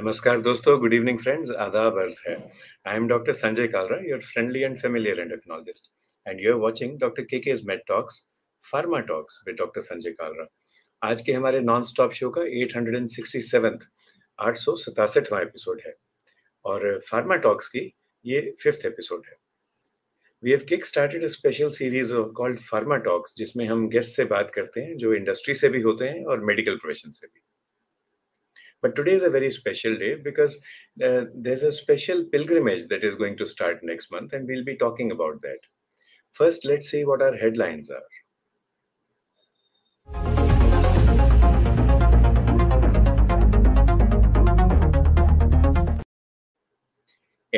नमस्कार दोस्तों, good evening friends, आदाब अर्ज है। I am doctor Sanjay Kalra, your friendly and familiar endocrinologist, and you are watching doctor KK's med talks, pharma talks with doctor Sanjay Kalra. आज के हमारे नॉन स्टॉप शो का 867th 867वां एपिसोड है और फार्मा टॉक्स की ये 5th एपिसोड है। We have kick started a special series called pharma talks, जिसमें हम गेस्ट से बात करते हैं जो इंडस्ट्री से भी होते हैं और मेडिकल प्रोफेशन से भी। But today is a very special day because there's a special pilgrimage that is going to start next month, and we'll be talking about that. First, let's see what our headlines are.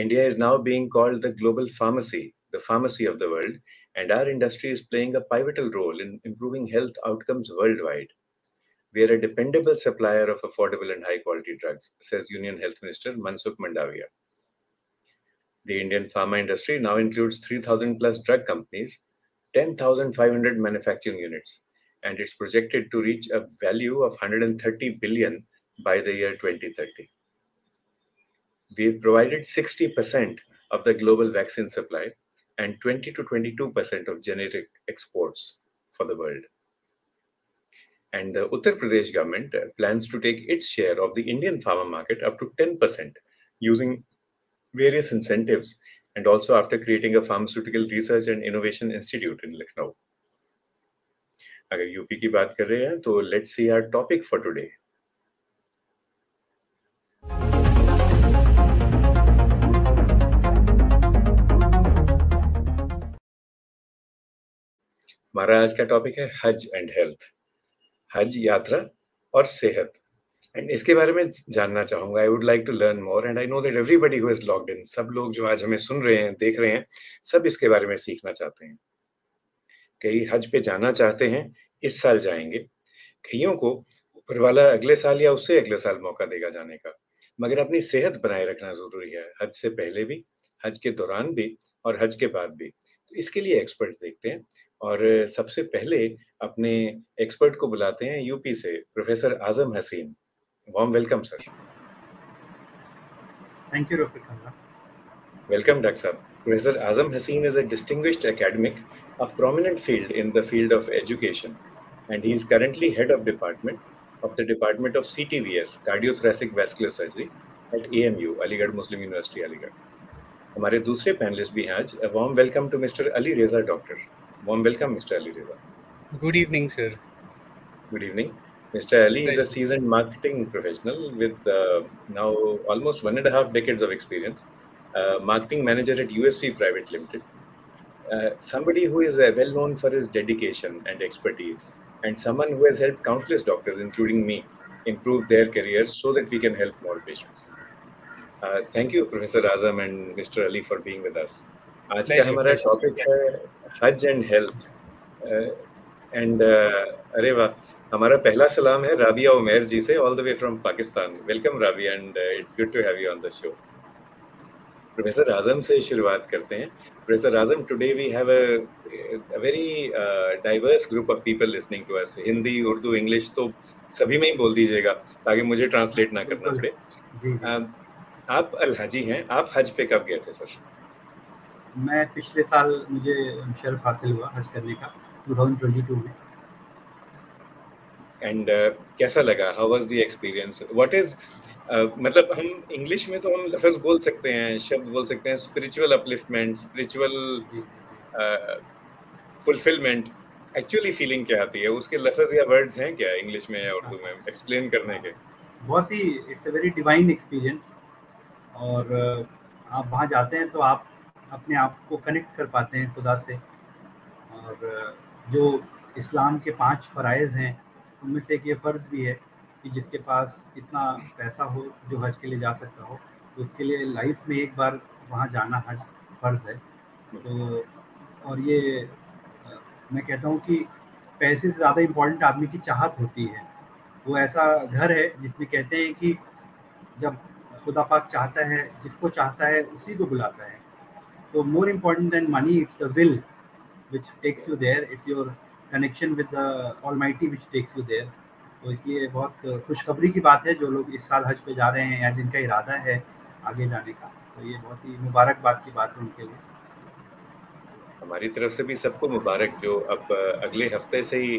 India is now being called the global pharmacy, the pharmacy of the world, and our industry is playing a pivotal role in improving health outcomes worldwide. We are a dependable supplier of affordable and high-quality drugs, says Union Health Minister Mansukh Mandaviya. The Indian pharma industry now includes 3,000 plus drug companies, 10,500 manufacturing units, and it's projected to reach a value of 130 billion by the year 2030. We've provided 60% of the global vaccine supply and 20 to 22% of generic exports for the world. And the Uttar Pradesh government plans to take its share of the Indian pharma market up to 10% using various incentives, and also after creating a pharmaceutical research and innovation institute in Lucknow. अगर UP की बात कर रहे हैं तो let's see our topic for today. हमारा आज का टॉपिक है हज एंड हेल्थ, हज यात्रा और सेहत। एंड इसके बारे में जानना चाहूंगा। I would like to learn more and I know that everybody who is logged in, सब लोग जो आज हमें सुन रहे हैं, देख रहे हैं, सब इसके बारे में सीखना चाहते हैं। कई हज पे जाना चाहते हैं, इस साल जाएंगे। कईयों को ऊपर वाला अगले साल या उससे अगले साल मौका देगा जाने का। मगर अपनी सेहत बनाए रखना जरूरी है, हज से पहले भी, हज के दौरान भी और हज के बाद भी। तो इसके लिए एक्सपर्ट देखते हैं और सबसे पहले अपने एक्सपर्ट को बुलाते हैं यूपी से, प्रोफेसर आजम हसीन। Warm welcome, sir. Thank you, Dr. Kalra. Welcome, Dr. Saab. Professor Azam Haseen is a distinguished academic, a prominent field in the field of education, and he is currently head of department of the Department of CTVS, Cardiothoracic Vascular Surgery, at AMU, Aligarh Muslim University, Aligarh. हमारे दूसरे panelist भी हैं आज। A warm welcome to Mr. Alireza Doctor. Warm welcome, Mr. Alireza. Good evening, sir. Good evening. Mr. Ali is a seasoned marketing professional with now almost 1.5 decades of experience, marketing manager at USV Private Limited, somebody who is well known for his dedication and expertise, and someone who has helped countless doctors, including me, improve their careers so that we can help more patients. Thank you, Professor Azam and Mr. Ali, for being with us. आज का हमारा topic है हज and health. And अरे वाह, हमारा पहला सलाम है राबिया उमेर जी से, all the way from Pakistan. Welcome Rabia, and it's good to have you on the show. Professor Azam से शुरुआत करते हैं। Professor Azam, today we have a very diverse group of people listening to us. Hindi, Urdu, English तो सभी में ही बोल दीजिएगा ताकि मुझे ट्रांसलेट ना करना पड़े। आप अलहाजी हैं, आप हज पे कब गए थे सर? मैं पिछले साल मुझे शर्फ हासिल हुआ हज करने का, 2022 में। एंड कैसा लगा? How was the experience? What is मतलब हम इंग्लिश में तो हम लफ्ज बोल सकते हैं, शब्द बोल सकते हैं, spiritual upliftment, spiritual fulfilment. Actually feeling क्या आती है? उसके लफ्ज या वर्ड्स हैं क्या इंग्लिश में या उर्दू में एक्सप्लेन करने के? बहुत ही it's a very divine experience. और आप वहाँ जाते हैं तो आप अपने आप को कनेक्ट कर पाते हैं खुदा से। और जो इस्लाम के 5 फ़राइज़ हैं उनमें से एक ये फ़र्ज़ भी है कि जिसके पास इतना पैसा हो जो हज के लिए जा सकता हो, तो उसके लिए लाइफ में एक बार वहाँ जाना हज फ़र्ज़ है। तो और ये मैं कहता हूँ कि पैसे से ज़्यादा इम्पोर्टेंट आदमी की चाहत होती है। वो ऐसा घर है जिसमें कहते हैं कि जब खुदा पाक चाहता है, जिसको चाहता है उसी को बुलाता है। तो more important then money it's the will which takes you there, it's your connection with the Almighty which takes you there. तो इसलिए बहुत खुशखबरी की बात है जो लोग इस साल हज पे जा रहे हैं या जिनका इरादा है आगे जाने का, तो ये बहुत ही मुबारकबाद की बात है उनके लिए। हमारी तरफ से भी सबको मुबारक जो अब अगले हफ्ते से ही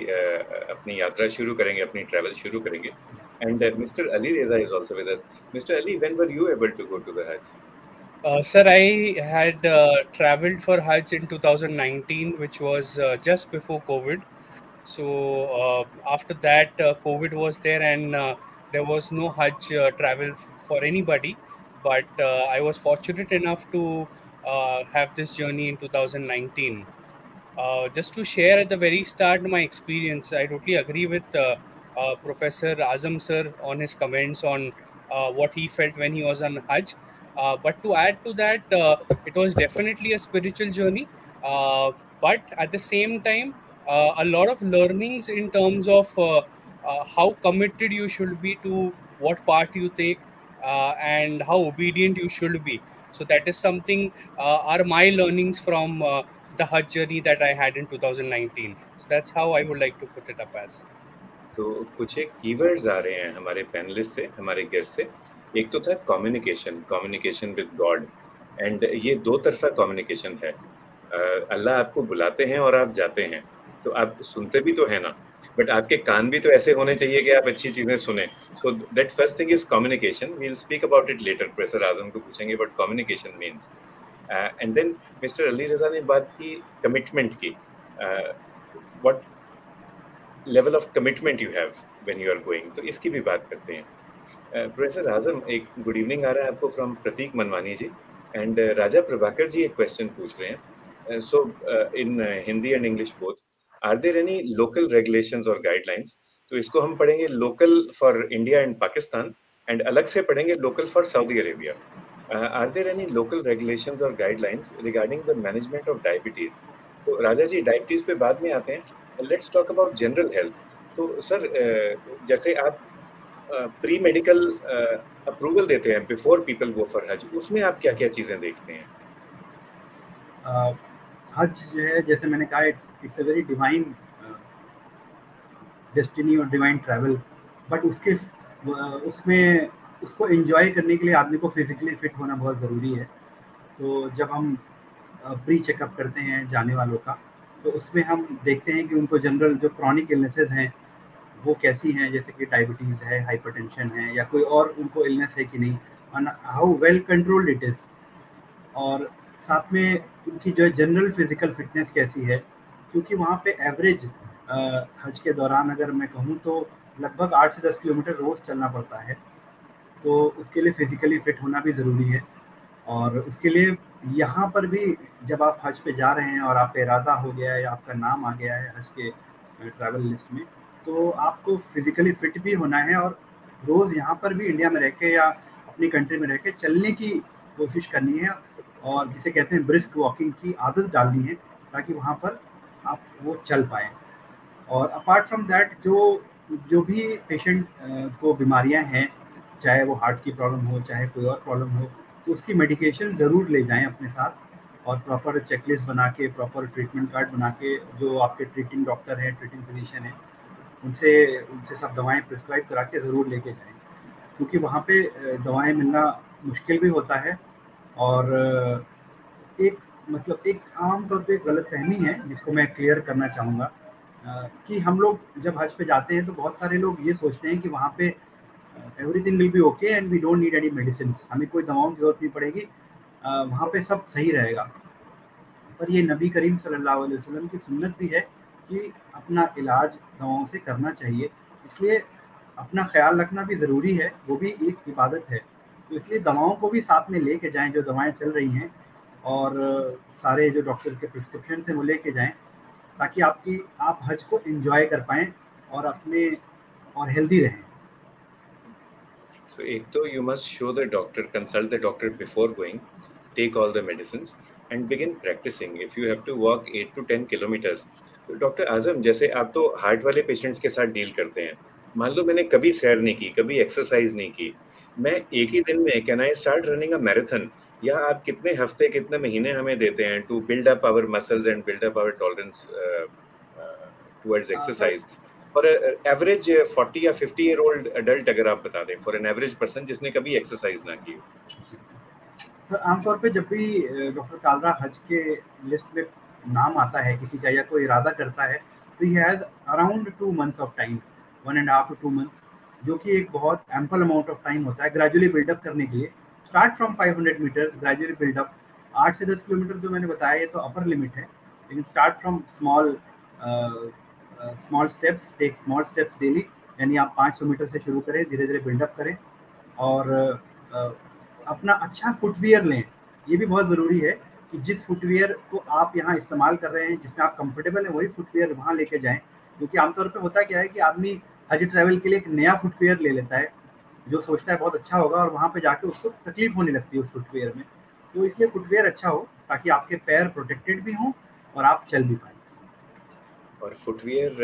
अपनी यात्रा शुरू करेंगे, अपनी ट्रैवल शुरू करेंगे। And mister Ali Reza is also with us. Mister Ali, when were you able to go to the hajj? Sir, I had traveled for Hajj in 2019, which was just before COVID. So after that, COVID was there, and there was no Hajj travel for anybody. But I was fortunate enough to have this journey in 2019. Just to share at the very start my experience, I totally agree with Professor Azam sir on his comments on what he felt when he was on Hajj. But to add to that, it was definitely a spiritual journey. But at the same time, a lot of learnings in terms of how committed you should be to what part you take, and how obedient you should be. So that is something are my learnings from the Hajj journey that I had in 2019. So that's how I would like to put it up as. तो कुछ एक keywords आ रहे हैं हमारे panelist से, हमारे guest से। एक तो था communication, communication with God. And ये दो तरफा कम्युनिकेशन है। अल्लाह आपको बुलाते हैं और आप जाते हैं, तो आप सुनते भी तो है ना, बट आपके कान भी तो ऐसे होने चाहिए कि आप अच्छी चीजें सुने। So that first thing is communication. We will speak about it later, professor Azam को पूछेंगे what communication means. And then mister Ali Raza ने बात की कमिटमेंट की। What level of commitment you have when you are going, तो इसकी भी बात करते हैं। प्रोफेसर आजम, एक गुड इवनिंग आ रहा है आपको फ्रॉम प्रतीक मनवानी जी। एंड राजा प्रभाकर जी एक क्वेश्चन पूछ रहे हैं, so in Hindi and English both, are there any local regulations or guidelines? तो इसको हम पढ़ेंगे local for India and Pakistan, and अलग से पढ़ेंगे local for Saudi Arabia. Are there any local regulations or guidelines regarding the management of diabetes? तो Raja ji, diabetes पे बाद में आते हैं, let's talk about general health. तो सर, जैसे आप प्री मेडिकल अप्रूवल देते हैं बिफोर पीपल गो फॉर हज, उसमें आप क्या क्या चीजें देखते हैं? हज जो है, जैसे मैंने कहा, it's a very divine destiny और डिवाइन ट्रैवल, बट उसमें उसको एंजॉय करने के लिए आदमी को फिजिकली फिट होना बहुत ज़रूरी है। तो जब हम प्री चेकअप करते हैं जाने वालों का, तो उसमें हम देखते हैं कि उनको जनरल जो क्रॉनिक इलनेसेस हैं वो कैसी हैं, जैसे कि डायबिटीज़ है, हाइपरटेंशन है, या कोई और उनको इलनेस है कि नहीं, और how well controlled it is. और साथ में उनकी जो है जनरल फिजिकल फिटनेस कैसी है, क्योंकि वहाँ पे एवरेज हज के दौरान अगर मैं कहूँ तो लगभग 8 से 10 किलोमीटर रोज़ चलना पड़ता है। तो उसके लिए फिजिकली फिट होना भी ज़रूरी है। और उसके लिए यहाँ पर भी जब आप हज पे जा रहे हैं और आपका इरादा हो गया है या आपका नाम आ गया है हज के ट्रैवल लिस्ट में, तो आपको फिजिकली फिट भी होना है और रोज़ यहाँ पर भी इंडिया में रह के या अपनी कंट्री में रह के चलने की कोशिश करनी है, और जिसे कहते हैं ब्रिस्क वॉकिंग की आदत डालनी है, ताकि वहाँ पर आप वो चल पाएँ। और अपार्ट फ्रॉम दैट, जो भी पेशेंट को बीमारियां हैं, चाहे वो हार्ट की प्रॉब्लम हो, चाहे कोई और प्रॉब्लम हो, तो उसकी मेडिकेशन ज़रूर ले जाएं अपने साथ, और प्रॉपर चेकलिस्ट बना के, प्रॉपर ट्रीटमेंट कार्ड बना के, जो आपके ट्रीटिंग डॉक्टर हैं, ट्रीटिंग फिजिशियन हैं, उनसे उनसे सब दवाएं प्रिस्क्राइब करा के ज़रूर लेके जाएं, क्योंकि वहाँ पे दवाएं मिलना मुश्किल भी होता है। और एक एक आम तौर पे एक गलतफहमी है जिसको मैं क्लियर करना चाहूँगा, कि हम लोग जब हज पे जाते हैं तो बहुत सारे लोग ये सोचते हैं कि वहाँ पे everything will be okay and we don't need any medicine, हमें कोई दवाओं की जरूरत नहीं पड़ेगी, वहाँ पे सब सही रहेगा। पर ये नबी करीम सल्लल्लाहु अलैहि वसल्लम की सुन्नत भी है कि अपना इलाज दवाओं से करना चाहिए, इसलिए अपना ख्याल रखना भी ज़रूरी है, वो भी एक इबादत है। तो इसलिए दवाओं को भी साथ में लेके जाएं, जो दवाएं चल रही हैं, और सारे जो डॉक्टर के प्रिस्क्रिप्शन से वो लेके जाएं, ताकि आप हज को एंजॉय कर पाएँ और अपने और हेल्दी रहें। So एक तो you must show the doctor, consult the doctor before going, take all the medicines and begin practicing. If you have to walk 8 to 10 kilometers, तो डॉक्टर आजम, जैसे आप तो हार्ट वाले पेशेंट्स के साथ डील करते हैं, मान लो मैंने कभी सैर नहीं की, कभी एक्सरसाइज नहीं की, मैं एक ही दिन में can I start running a marathon? या आप कितने हफ्ते, कितने महीने हमें देते हैं to build up our muscles and build up our tolerance towards sir, exercise for average 40 या 50-year-old adult अगर आप बता दें, फॉर एन एवरेज पर्सन जिसने कभी एक्सरसाइज ना की हो। सर आमतौर पे जब भी डॉक्टर कालरा हज के लिस्ट में नाम आता है किसी का या कोई इरादा करता है, तो he has around 2 months of time, 1.5 to 2 months, जो कि एक बहुत एम्पल अमाउंट ऑफ टाइम होता है ग्रेजुअली बिल्डअप करने के लिए। Start from 500 metres, gradually build up. 8 से 10 किलोमीटर जो मैंने बताया ये तो अपर लिमिट है, लेकिन start from small steps, take small steps daily. यानी आप 500 मीटर से शुरू करें, धीरे धीरे बिल्डअप करें, और अपना अच्छा फुटवियर लें। ये भी बहुत ज़रूरी है कि जिस फुटवियर को आप यहाँ इस्तेमाल कर रहे हैं, जिसमें आप कंफर्टेबल हैं, वही फुटवियर वहाँ लेके जाएं। क्योंकि आमतौर पे होता क्या है कि आदमी हज ट्रैवल के लिए एक नया फुटवियर ले लेता है, जो सोचता है बहुत अच्छा होगा, और वहाँ पे जाके उसको तकलीफ होने लगती है उस फुटवियर में। तो इसलिए फुटवियर अच्छा हो ताकि आपके पैर प्रोटेक्टेड भी हों और आप चल भी पाएँ। और फुटवियर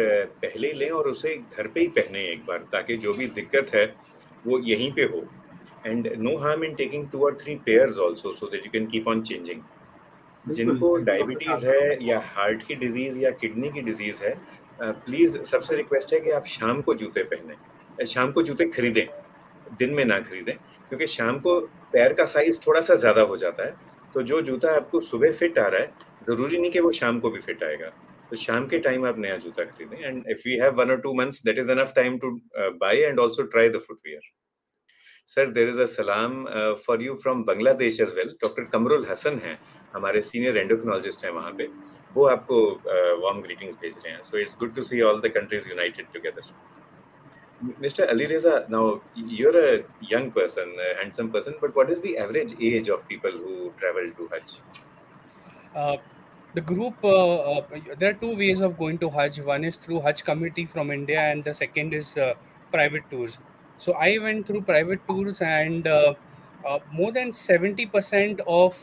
पहले ही लें और उसे घर पे ही पहने एक बार, ताकि जो भी दिक्कत है वो यहीं पे हो। And no harm in taking 2 or 3 pairs also, so that you can keep on changing. बिल्कुल, जिनको बिल्कुल डॉक्टर डायबिटीज कालरा। है या हार्ट की डिजीज या किडनी की डिजीज है, प्लीज सबसे रिक्वेस्ट है कि आप शाम को जूते पहने, शाम को जूते खरीदें, दिन में ना खरीदें, क्योंकि शाम को पैर का साइज थोड़ा सा ज्यादा हो जाता है। तो जो जूता आपको सुबह फिट आ रहा है, जरूरी नहीं कि वो शाम को भी फिट आएगा। तो शाम के टाइम आप नया जूता खरीदें, and if we have 1 or 2 months, that is enough time to buy and also try the footwear. Sir, there is a सलाम for you from Bangladesh as well. Doctor Kamrul Hasan हैं, हमारे सीनियर एंडोक्रिनोलॉजिस्ट हैं वहाँ पे, वो आपको वार्म ग्रीटिंग्स भेज रहे हैं। So it's good to see all the countries united together. Mr. Alireza, now you're a young person, a handsome person, but what is the average age of people who travel to Hajj? Uh, the group, there are two ways of going to Hajj. One is through Hajj committee from India, and the second is private tours. So I went through private tours, and more than 70% of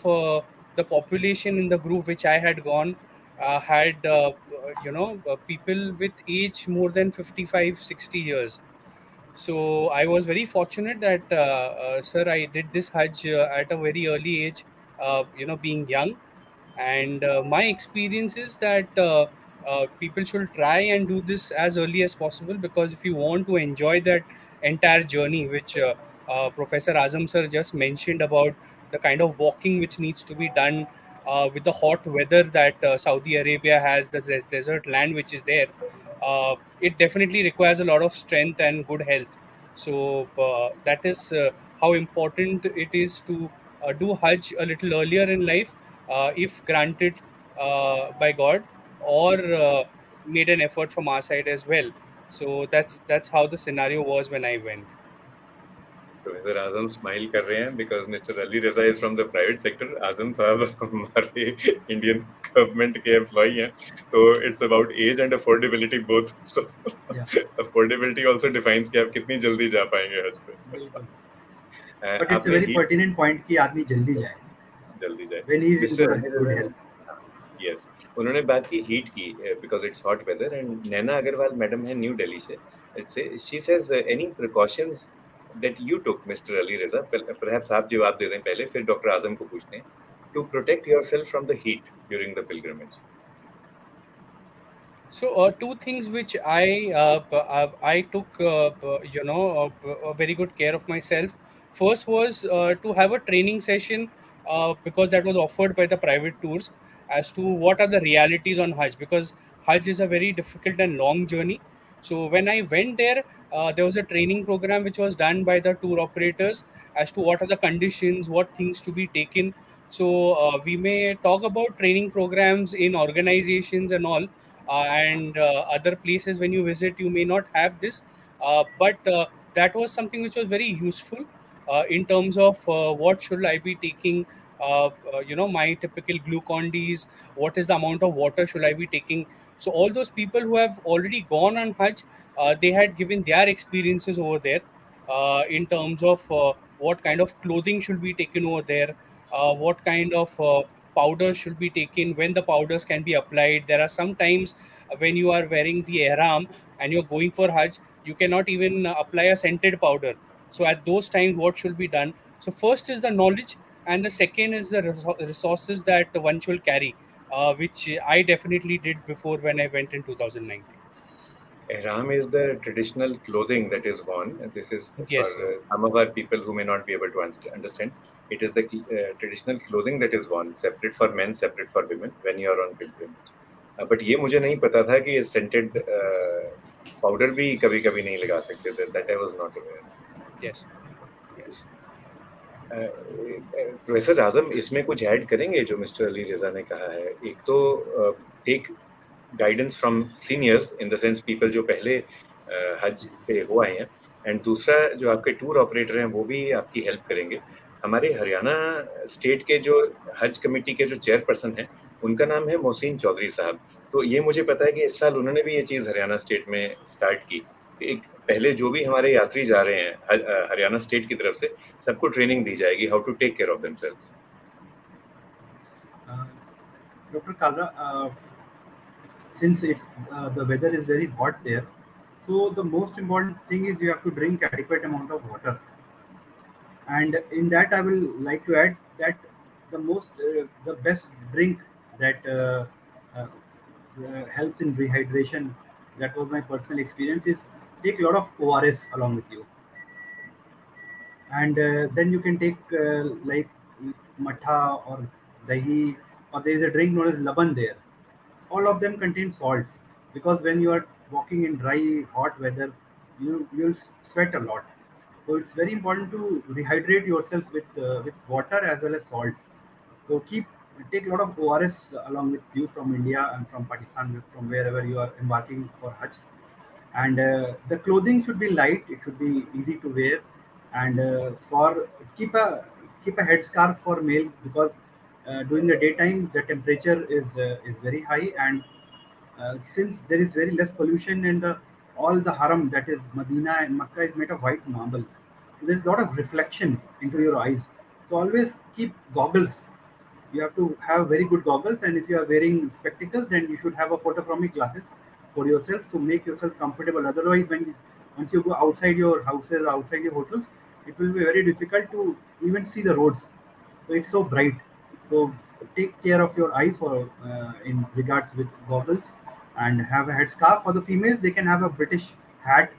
the population in the group which I had gone had, people with age more than 55, 60 years. So I was very fortunate that, sir, I did this Hajj at a very early age, being young. And my experience is that people should try and do this as early as possible, because if you want to enjoy that entire journey, which Professor Azam sir just mentioned about the kind of walking which needs to be done with the hot weather that Saudi Arabia has, the desert land which is there, it definitely requires a lot of strength and good health. So that is how important it is to do Hajj a little earlier in life, if granted by God, or made an effort from our side as well. So that's how the scenario was when I went. Professor Azam smile कर रहे हैं because mister Ali Raza is from the private sector. Azam साहब हमारे Indian government के employee हैं, तो it's about age and affordability both. So affordability also defines कि आप कितनी जल्दी जा पाएंगे हज पे। बिल्कुल, बट इट्स अ आपने वेरी पर्टिनेंट पॉइंट कि आदमी जल्दी जाए, जल्दी जाए। When he is in mister good health. Yes, उन्होंने बात की हीट की, because it's hot weather. And Naina Agarwal madam है न्यू दिल्ली से, she says any precautions that you took mister Ali Raza, perhaps आप जवाब दे दें पहले, फिर डॉक्टर आजम को पूछते हैं, to protect yourself from the heat during the pilgrimage. So two things which I took, a very good care of myself. First was to have a training session, because that was offered by the private tours, as to what are the realities on Hajj, because Hajj is a very difficult and long journey. So when I went there, there was a training program which was done by the tour operators as to what are the conditions, what things to be taken. So we may talk about training programs in organizations and all, and other places when you visit you may not have this, but that was something which was very useful in terms of what should I be taking, my typical glucon Ds, what is the amount of water should I be taking. So all those people who have already gone on Hajj, they had given their experiences over there, in terms of what kind of clothing should be taken over there, what kind of powders should be taken, when the powders can be applied. There are some times when you are wearing the ihram and you're going for Hajj, you cannot even apply a scented powder. So at those times, what should be done? So first is the knowledge, and the second is the resources that one should carry, which I definitely did before when I went in 2019. Ihram is the traditional clothing that is worn. This is for Yes, sir. some of our people who may not be able to understand. It is the traditional clothing that is worn, separate for men, separate for women when you are on pilgrimage. But ये मुझे नहीं पता था कि ये scented powder भी कभी कभी नहीं लगा सकते थे. That I was not aware. Yes, yes. Professor Azam इसमें कुछ ऐड करेंगे जो मिस्टर अली रजा ने कहा है? एक तो take guidance from seniors in the sense people जो पहले हज पे हो आए हैं, एंड दूसरा जो आपके टूर ऑपरेटर हैं वो भी आपकी हेल्प करेंगे. हमारे हरियाणा स्टेट के जो हज कमेटी के जो चेयरपर्सन हैं उनका नाम है मोहसिन चौधरी साहब. तो ये मुझे पता है कि इस साल उन्होंने भी ये चीज़ हरियाणा स्टेट में स्टार्ट की. एक पहले जो भी हमारे यात्री जा रहे हैं हरियाणा स्टेट की तरफ से सबको ट्रेनिंग दी जाएगी how to take care of themselves. Dr. Kalra, since the weather is very hot there, so the most important thing is you have to drink adequate amount of water. And in that, I will like to add that the best drink that helps in rehydration, that was my personal experience, is take a lot of ORS along with you. And then you can take like matha or dahi, or there is a drink known as laban there. All of them contain salts, because when you are walking in dry hot weather, you'll sweat a lot. So it's very important to rehydrate yourself with water as well as salts. So take a lot of ORS along with you from India and from Pakistan, from wherever you are embarking for Hajj. And the clothing should be light. It should be easy to wear. And for keep a headscarf for male, because during the daytime the temperature is very high, and since there is very less pollution, and all the haram, that is Medina and Mecca, is made of white marbles, so there is a lot of reflection into your eyes. So always keep goggles. You have to have very good goggles, and if you are wearing spectacles, then you should have a photochromic glasses for yourself, so make yourself comfortable. Otherwise, once you go outside your houses, outside your hotels, it will be very difficult to even see the roads. So it's so bright. So take care of your eyes for in regards with goggles, and have a headscarf. For the females, they can have a British hat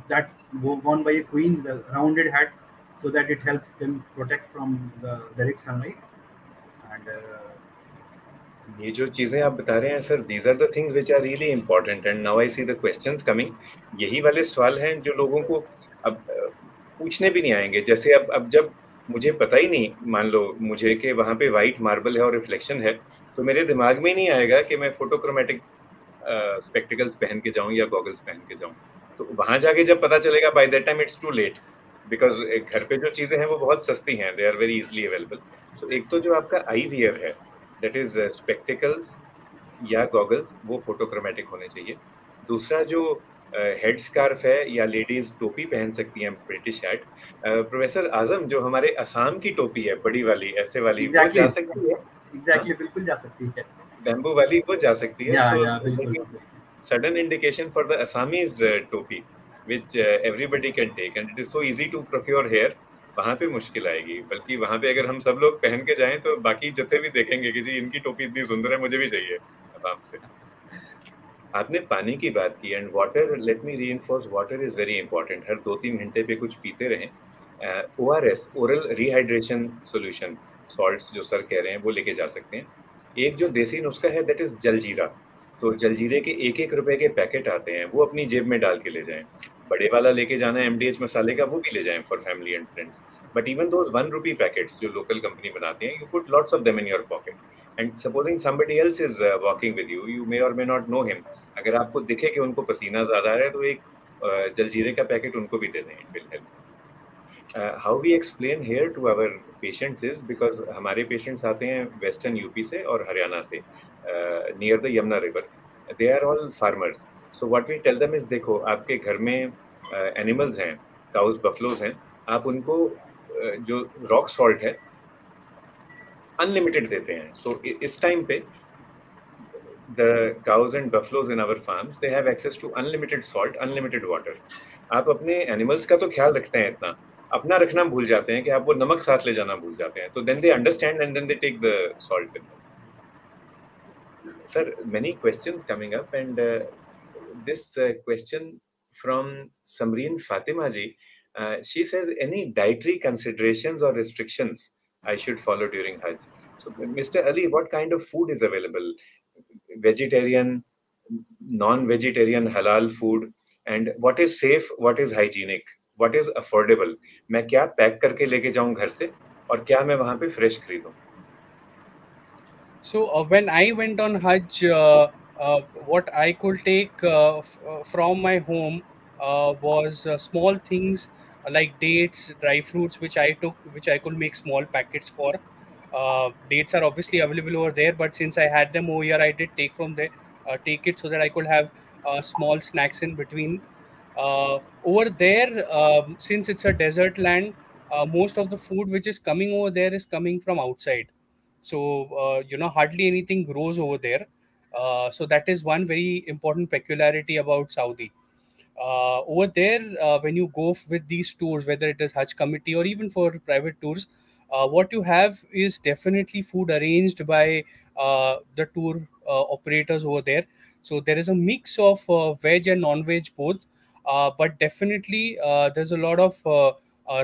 that worn by a queen, the rounded hat, so that it helps them protect from the direct sunlight. And ये जो चीजें आप बता रहे हैं sir, these are the things which are really important, and now I see the questions coming. यही वाले सवाल हैं जो लोगों को अब पूछने भी नहीं आएंगे. जैसे अब जब मुझे पता ही नहीं, मान लो मुझे कि वहां पे वाइट मार्बल है और रिफ्लेक्शन है, तो मेरे दिमाग में ही नहीं आएगा कि मैं फोटोक्रोमेटिक स्पेक्टिकल्स पहन के जाऊं या गॉगल्स पहन के जाऊं. तो वहां जाके जब पता चलेगा, by that time it's too late, because घर पे जो चीजें हैं वो बहुत सस्ती हैं, they are very easily available. So एक तो जो आपका आई वियर है, दैट इज स्पेक्टिकल्स या गॉगल्स, वो फोटोक्रोमेटिक होने चाहिए. दूसरा जो हेड स्कार्फ है, या लेडीज टोपी पहन सकती हैं, ब्रिटिश हैट. प्रोफेसर आजम, जो हमारे असम की टोपी है बड़ी वाली, ऐसे वाली, वो जा सकती है? एग्जैक्टली, बिल्कुल जा सकती है. बैम्बू वाली वो जा सकती है. सो बिल्कुल. sudden indication for the Assamese topi, which everybody can take, and it is so easy to procure here. वहां पे मुश्किल आएगी, बल्कि वहां पे अगर हम सब लोग पहन के जाएं तो बाकी जत्थे भी देखेंगे कि जी इनकी टोपी इतनी सुंदर है, मुझे भी चाहिए असम से. आपने पानी की बात की, and water, let me reinforce, water is very important. हर 2-3 घंटे पे कुछ पीते रहें. ORS, oral rehydration solution, salts जो सर कह रहे हैं वो लेके जा सकते हैं. एक जो देसी नुस्खा है, दैट इज जलजीरा. तो जलजीरे के 1-1 रुपए के पैकेट आते हैं, वो अपनी जेब में डाल के ले जाएं. बड़े वाला लेके जाना है MDH मसाले का, वो भी ले जाएं for family and friends. But even those 1 rupee packets जो लोकल कंपनी बनाते हैं, you put lots of them in your pocket. And supposing somebody else is walking with you, you may और मे नॉट नो हिम, अगर आपको दिखे कि उनको पसीना ज्यादा आ रहा है, तो एक जलजीरे का पैकेट उनको भी दे दें. It will help. How we explain here to our patients is, because हमारे पेशेंट्स आते हैं वेस्टर्न यूपी से और हरियाणा से, near the Yamuna river. They are all farmers. So what we tell them is, देखो आपके घर में एनिमल्स हैं, काउज बफलोज हैं, आप उनको जो रॉक सॉल्ट है अनलिमिटेड देते हैं. सो इस टाइम पे the cows and buffaloes in our farms, they have access to unlimited salt, unlimited water. आप अपने एनिमल्स का तो ख्याल रखते हैं, इतना अपना रखना भूल जाते हैं कि आप वो नमक साथ ले जाना भूल जाते हैं. तो then they understand and then they take the salt with them. Sir, many questions coming up, and this question from Samreen Fatima ji. She says, any dietary considerations or restrictions I should follow during Hajj? So, Mr. Ali, what kind of food is available? Vegetarian, non-vegetarian, halal food, and what is safe, what is hygienic, what is affordable? मैं क्या pack करके लेके जाऊं घर से और क्या मैं वहां पे फ्रेश खरीदूं? So when I went on Hajj, what I could take from my home was small things like dates, dry fruits, which I took, which I could make small packets for. Dates are obviously available over there, but since I had them over here, I did take from there, take it so that I could have small snacks in between. Over there, since it's a desert land, most of the food which is coming over there is coming from outside. So hardly anything grows over there. So that is one very important peculiarity about Saudi. Over there, when you go with these tours, whether it is Hajj committee or even for private tours, what you have is definitely food arranged by the tour operators over there. So there is a mix of veg and non-veg both, but definitely there's a lot of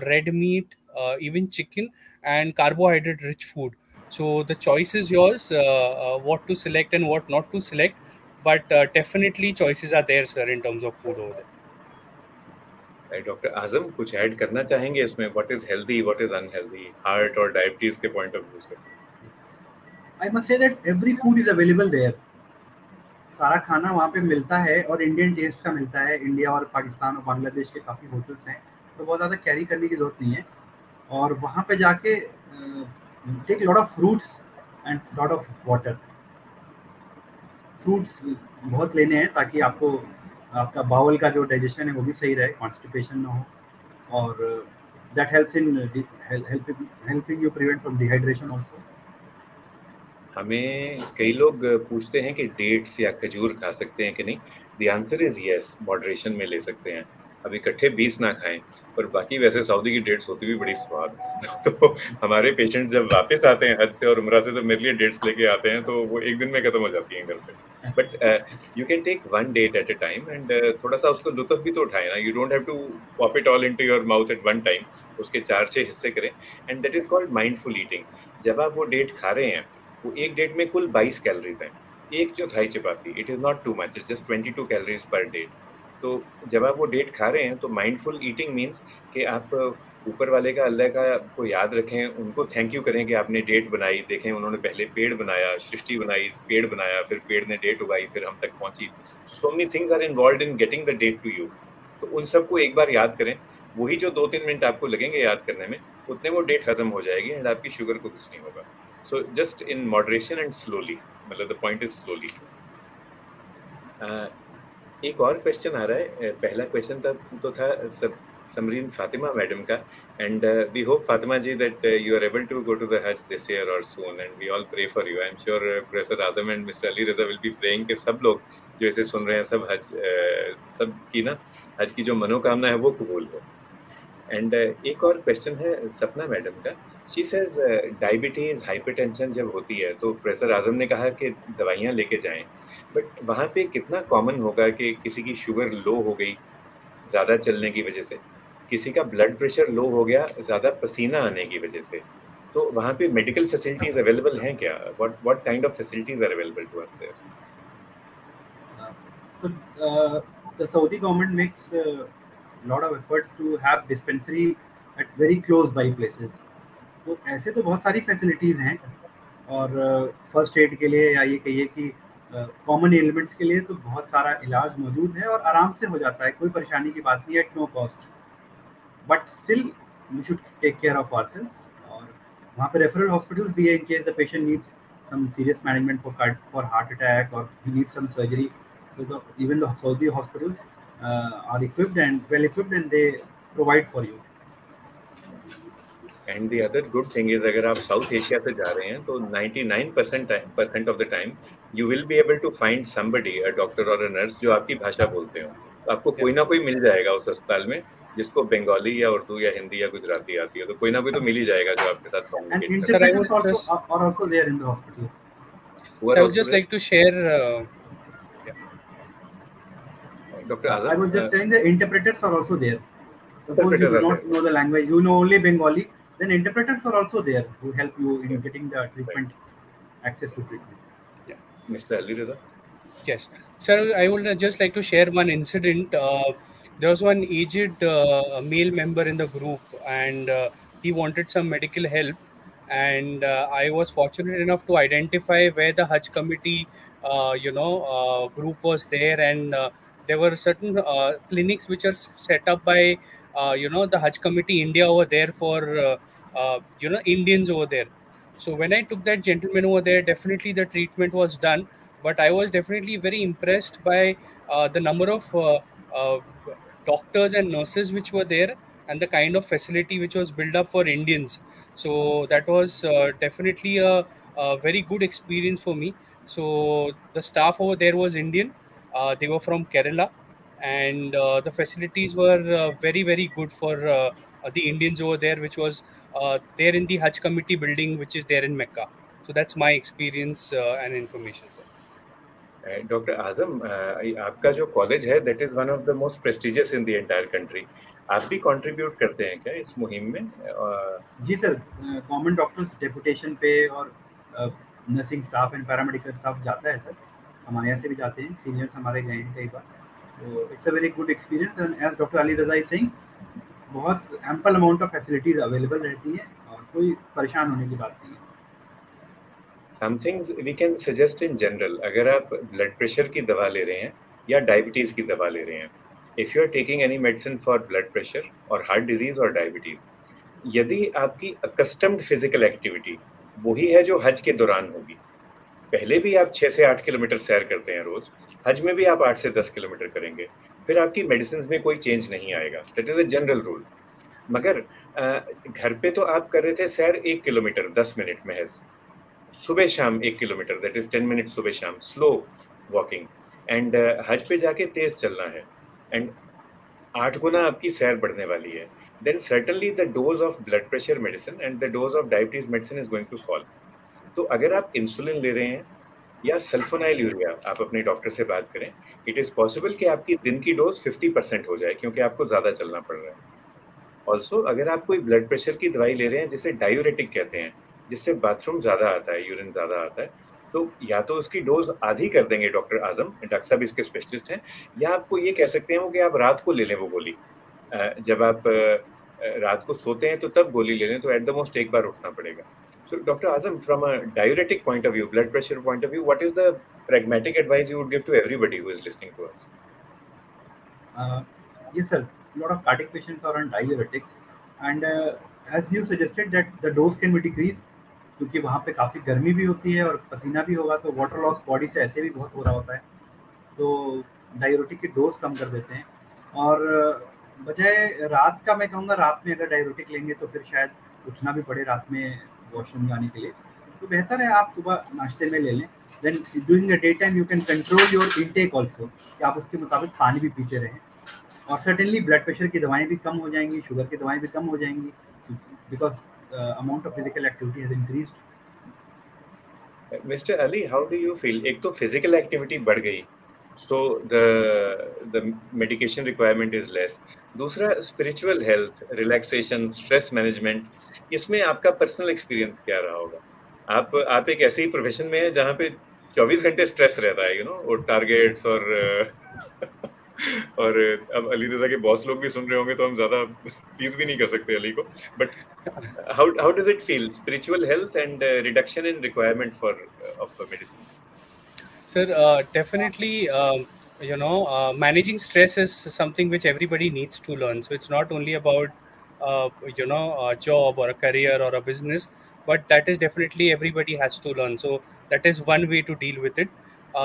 red meat, even chicken, and carbohydrate-rich food. So the choice is yours, what to select and what not to select. But definitely choices are there, sir, in terms of food over there. Doctor Azam कुछ add करना चाहेंगे इसमें? What is healthy, what is unhealthy, heart और diabetes के point of view से? I must say that every food is available there. सारा खाना वहाँ पे मिलता है और इंडियन टेस्ट का मिलता है. इंडिया और पाकिस्तान और बांग्लादेश के काफ़ी होटल्स हैं, तो बहुत ज़्यादा कैरी करने की ज़रूरत नहीं है. और वहाँ पे जाके take lot of fruits and lot of water. Fruits बहुत लेने हैं ताकि आपको आपका बाउल का जो डाइजेशन है वो भी सही रहे, कॉन्स्टिपेशन ना हो, और that helps in helping you prevent from dehydration also. हमें कई लोग पूछते हैं कि डेट्स या खजूर खा सकते हैं कि नहीं. The answer is yes, moderation में ले सकते हैं. अब इकट्ठे 20 ना खाएं, पर बाकी वैसे सऊदी की डेट्स होती भी बड़ी स्वाद है. तो हमारे पेशेंट्स जब वापस आते हैं हज से और उम्रा से, तो मेरे लिए डेट्स लेके आते हैं, तो वो एक दिन में खत्म हो जाती हैं घर पे. But you can take one date at a time and थोड़ा सा उसको लुत्फ भी तो उठाए ना. You don't have to pop it all into your mouth at one time. उसके 4-6 हिस्से करें, and that is called mindful eating. जब आप वो डेट खा रहे हैं, वो एक डेट में कुल 22 कैलोरीज हैं. एक चौथाई chapati, it is not too much, it's just 22 calories per date. तो जब आप वो डेट खा रहे हैं, तो माइंडफुल ईटिंग मीन्स कि आप ऊपर वाले का, अल्लाह का को याद रखें, उनको थैंक यू करें कि आपने डेट बनाई. देखें, उन्होंने पहले पेड़ बनाया, सृष्टि बनाई, पेड़ बनाया, फिर पेड़ ने डेट उगाई, फिर हम तक पहुंची. So many things are involve in getting the date to you. तो उन सबको एक बार याद करें. वही जो 2-3 मिनट आपको लगेंगे याद करने में, उतने वो डेट खत्म हो जाएगी एंड आपकी शुगर को कुछ नहीं होगा. So just in moderation and slowly. मतलब the point is slowly. एक और क्वेश्चन आ रहा है. पहला क्वेश्चन तो था समरीन फातिमा मैडम का, and we hope Fatima ji that you are able to go to the Hajj this year or soon, and we all pray for you. I am sure Professor Azam and Mr. Alireza will be praying कि सब लोग जो इसे सुन रहे हैं, सब हज सब की ना हज की जो मनोकामना है वो कबूल हो. एंड एक और क्वेश्चन है सपना मैडम का. शी सेज डायबिटीज, हाइपरटेंशन जब होती है तो प्रोफेसर आजम ने कहा कि दवाइयाँ लेके जाएं, बट वहाँ पे कितना कॉमन होगा कि किसी की शुगर लो हो गई ज़्यादा चलने की वजह से, किसी का ब्लड प्रेशर लो हो गया ज़्यादा पसीना आने की वजह से, तो वहाँ पे मेडिकल फैसिलिटीज अवेलेबल हैं क्या? What kind of facilities are available to us there? So the Saudi government makes lot of efforts to have dispensary at very close by places. तो ऐसे तो बहुत सारी फैसिलिटीज़ हैं, और फर्स्ट एड के लिए या ये कहिए कि कॉमन एलिमेंट्स के लिए तो बहुत सारा इलाज मौजूद है और आराम से हो जाता है, कोई परेशानी की बात नहीं है, at no cost. But still we should take care of ourselves. और वहाँ पे रेफरल हॉस्पिटल्स भी है in case the patient needs some serious management for heart attack or he needs some surgery. So even the Saudi hospitals are equipped and well equipped, and they provide for you. And the other good thing is, अगर आप south Asia से जा रहे हैं तो 99% of the time you will be able to find somebody, a doctor or a nurse, जो आपकी भाषा बोलते हो. तो आपको कोई ना कोई मिल जाएगा उस अस्पताल में जिसको बंगाली या उर्दू या हिंदी या गुजराती आती है. तो कोई ना कोई तो मिल ही जाएगा जो आपके साथ And कम्युनिकेट कर. interpreters are also there in the hospital. So I would just like to share Dr. I was Azam, just saying the interpreters are also there. Suppose you interpreters do are there. not know the language, you know only Bengali, then interpreters are also there who help you in Right. getting the Right. treatment, access to treatment. Yeah. Mr. Alireza? Yes, sir. I would just like to share one incident. There was one aged male member in the group, and he wanted some medical help. And I was fortunate enough to identify where the Hajj committee, group was there, and there were certain clinics which are set up by, the Hajj committee India over there for, Indians over there. So when I took that gentleman over there, definitely the treatment was done, but I was definitely very impressed by the number of uh, doctors and nurses which were there, and the kind of facility which was built up for Indians. So that was definitely a very good experience for me. So the staff over there was Indian. They were from Kerala, and the facilities were very good for the Indians over there, which was there in the Hajj committee building, which is there in Mecca. So that's my experience and information, sir. Doctor Azam, आपका जो college है that is one of the most prestigious in the entire country. आप भी contribute करते हैं क्या इस मुहिम में? जी सर, गवर्नमेंट डॉक्टर्स डेपुटेशन पे और nursing staff and paramedical staff जाता है सर. हमारे यहाँ से भी जाते हैं, सीनियर्स हमारे गए हैं कई बार. तो it's a very good experience, and as doctor Ali Raza is saying, बहुत ample amount of facilities available रहती हैं और कोई परेशान होने की बात नहीं है. Some things we can suggest in general. अगर आप ब्लड प्रेशर की दवा ले रहे हैं या डायबिटीज की दवा ले रहे हैं, if you are taking any medicine for blood pressure और हार्ट डिजीज और डायबिटीज, यदि आपकी अकस्टम्ड फिजिकल एक्टिविटी वही है जो हज के दौरान होगी, पहले भी आप 6 से 8 किलोमीटर सैर करते हैं रोज, हज में भी आप 8 से 10 किलोमीटर करेंगे, फिर आपकी मेडिसिन में कोई चेंज नहीं आएगा. That is a general rule. मगर घर पे तो आप कर रहे थे सैर 1 किलोमीटर 10 मिनट महज, सुबह शाम 1 किलोमीटर, दैट इज 10 मिनट सुबह शाम स्लो वॉकिंग. एंड हज पे जाके तेज चलना है, एंड 8 गुना आपकी सैर बढ़ने वाली है. Then certainly the dose of blood pressure medicine and the dose of diabetes medicine is going to fall. तो अगर आप इंसुलिन ले रहे हैं या सल्फोनाइल यूरिया, आप अपने डॉक्टर से बात करें. इट इज पॉसिबल कि आपकी दिन की डोज 50% हो जाए, क्योंकि आपको ज्यादा चलना पड़ रहा है. ऑल्सो अगर आप कोई ब्लड प्रेशर की दवाई ले रहे हैं जिसे डायूरेटिक कहते हैं, जिससे बाथरूम ज्यादा आता है, यूरिन ज्यादा आता है, तो या तो उसकी डोज आधी कर देंगे डॉक्टर आजम, डॉक्टर साहब इसके स्पेशलिस्ट हैं, या आपको ये कह सकते हैं वो कि आप रात को ले लें वो गोली. जब आप रात को सोते हैं तो तब गोली ले लें, तो एट द मोस्ट एक बार उठना पड़ेगा. So, Dr. Azam, from a diuretic point of view, blood pressure point of view, what is the pragmatic advice you would give to everybody who is listening to us? Yes, sir. A lot of cardiac patients are on diuretics, and as you suggested that the dose can be decreased, क्योंकि वहाँ पे काफ़ी गर्मी भी होती है और पसीना भी होगा, तो वाटर लॉस बॉडी से ऐसे भी बहुत हो रहा होता है, तो डायूरेटिक की डोज कम कर देते हैं. और बजाय रात का, मैं कहूँगा रात में अगर डायूरेटिक लेंगे तो फिर शायद उठना भी पड़े रात में वॉशरूम जाने के लिए, तो बेहतर है आप सुबह नाश्ते में ले लें. Then during the day time you can control your intake also, कि आप उसके मुताबिक पानी भी पीते रहें. और सर्टेनली ब्लड प्रेशर की दवाएं भी कम हो जाएंगी, शुगर की दवाएं भी कम हो जाएंगी, because amount of physical activity has increased. Mister Ali, how do you feel? एक तो फिजिकल एक्टिविटी बढ़ गई, so the medication requirement is less. दूसरा spiritual health, relaxation, stress management, इसमें आपका पर्सनल एक्सपीरियंस क्या रहा होगा? आप एक ऐसे ही प्रोफेशन में है जहाँ पे 24 घंटे स्ट्रेस रहता है, और टारगेट्स और अब अली रजा के बॉस लोग भी सुन रहे होंगे तो हम ज्यादा टीज भी नहीं कर सकते अली को, but how does it feel, spiritual health and reduction in requirement for of medicines? Sir, definitely, managing stress is something which everybody needs to learn. So it's not only about, a job or a career or a business, but that is definitely everybody has to learn. So that is one way to deal with it.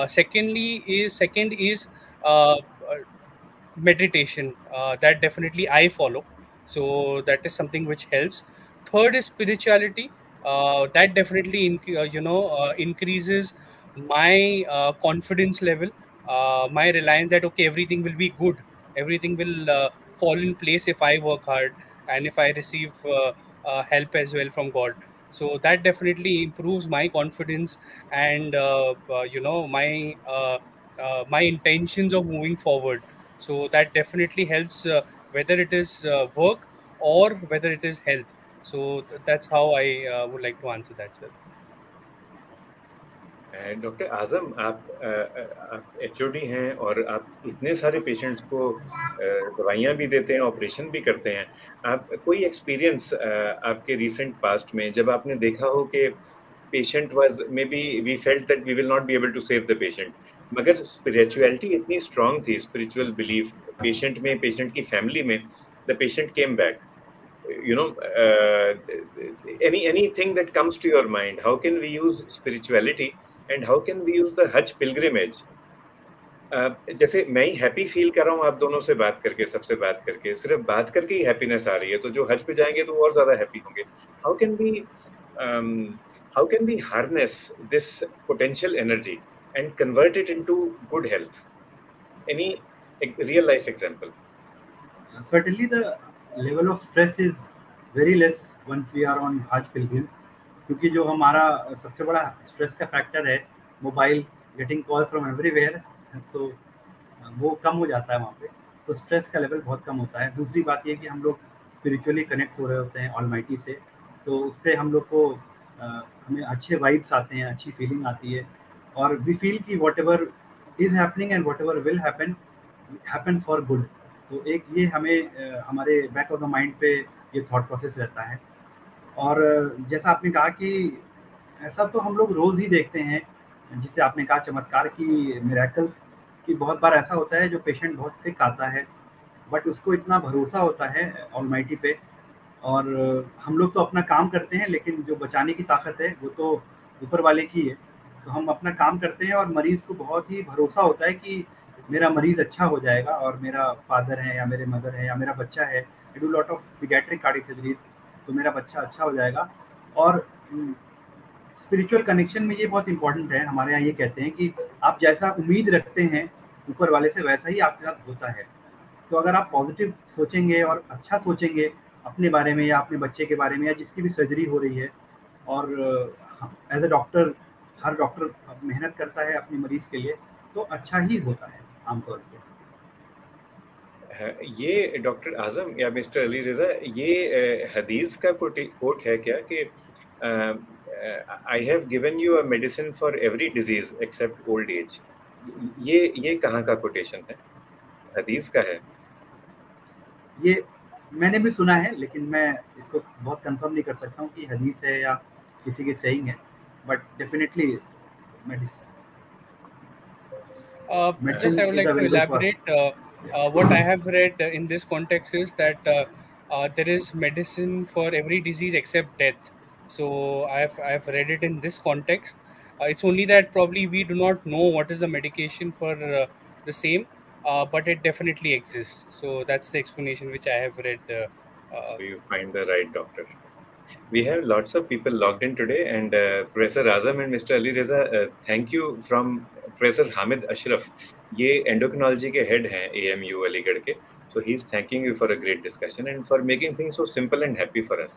Second is meditation. That definitely I follow. So that is something which helps. Third is spirituality. That definitely increases my confidence level, my reliance that okay, everything will be good, everything will fall in place if I work hard and if I receive help as well from God. So that definitely improves my confidence and my intentions of moving forward. So that definitely helps, whether it is work or whether it is health. So that's how I would like to answer that, sir. Doctor Azam, आप HOD हैं और आप इतने सारे patients को दवाइयाँ भी देते हैं, ऑपरेशन भी करते हैं। आप कोई एक्सपीरियंस आपके रिसेंट पास्ट में जब आपने देखा हो कि patient was maybe we felt that we will not be able to save the patient, मगर स्पिरिचुअलिटी इतनी स्ट्रांग थी, स्पिरिचुअल बिलीफ पेशेंट में, पेशेंट की फैमिली में, the patient came back, you know, anything that comes to your mind, how can we use spirituality and how can we use the Hajj pilgrimage? जैसे मैं ही happy feel कर रहा हूँ आप दोनों से बात करके, सबसे बात करके, सिर्फ बात करके ही हैप्पीनेस आ रही है, तो जो हज पे जाएंगे तो और ज्यादा हैप्पी होंगे। How can we how can we harness this potential energy and convert it into good health? Any real life example? Certainly the level of stress is very less once we are on Hajj pilgrim, क्योंकि जो हमारा सबसे बड़ा stress का factor है mobile, getting call from everywhere, so वो कम हो जाता है वहाँ पे, तो स्ट्रेस का लेवल बहुत कम होता है। दूसरी बात ये कि हम लोग स्पिरिचुअली कनेक्ट हो रहे होते हैं ऑलमाइटी से, तो उससे हम लोग को हमें अच्छे वाइब्स आते हैं, अच्छी फीलिंग आती है, और वी फील कि what ever is happening and what ever will happen for good. तो एक ये हमें हमारे बैक ऑफ द माइंड पे ये थॉट प्रोसेस रहता है। और जैसा आपने कहा कि ऐसा तो हम लोग रोज़ ही देखते हैं, जिसे आपने कहा चमत्कार की, मिरेकल्स कि बहुत बार ऐसा होता है जो पेशेंट बहुत सिक आता है, बट उसको इतना भरोसा होता है ऑलमाइटी पे, और हम लोग तो अपना काम करते हैं, लेकिन जो बचाने की ताकत है वो तो ऊपर वाले की है। तो हम अपना काम करते हैं और मरीज़ को बहुत ही भरोसा होता है कि मेरा मरीज़ अच्छा हो जाएगा, और मेरा फादर है या मेरे मदर है या मेरा बच्चा है, I do lot of paediatric cardiac surgery, तो मेरा बच्चा अच्छा हो जाएगा। और स्पिरिचुअल कनेक्शन में ये बहुत इंपॉर्टेंट है। हमारे यहाँ ये कहते हैं कि आप जैसा उम्मीद रखते हैं ऊपर वाले से, वैसा ही आपके साथ होता है। तो अगर आप पॉजिटिव सोचेंगे और अच्छा सोचेंगे अपने बारे में या अपने बच्चे के बारे में या जिसकी भी सर्जरी हो रही है, और एज अ डॉक्टर, हर डॉक्टर मेहनत करता है अपने मरीज के लिए, तो अच्छा ही होता है आमतौर पर। ये डॉक्टर आजम या मिस्टर अली रजा, ये हदीस का कोट है क्या कि I have given you a medicine for every disease except old as? ये कहाँ का कोटेशन है? हदीस का है? ये मैंने भी सुना है, लेकिन मैं इसको बहुत कंफर्म नहीं कर सकता हूँ कि हदीस है या किसी की सेइंग है, but definitely medicine Just I would is like to available for. elaborate. What I have read in this context is that there is medicine for every disease except death. So I've read it in this context. It's only that probably we do not know what is the medication for the same, but it definitely exists. So that's the explanation which I have read. So you find the right doctor. We have lots of people logged in today, and Professor Azam and Mr. Ali Reza, thank you from Professor Hamid Ashraf. ये endocrinology के head हैं AMU Aligarh के, so he's thanking you for a great discussion and for making things so simple and happy for us.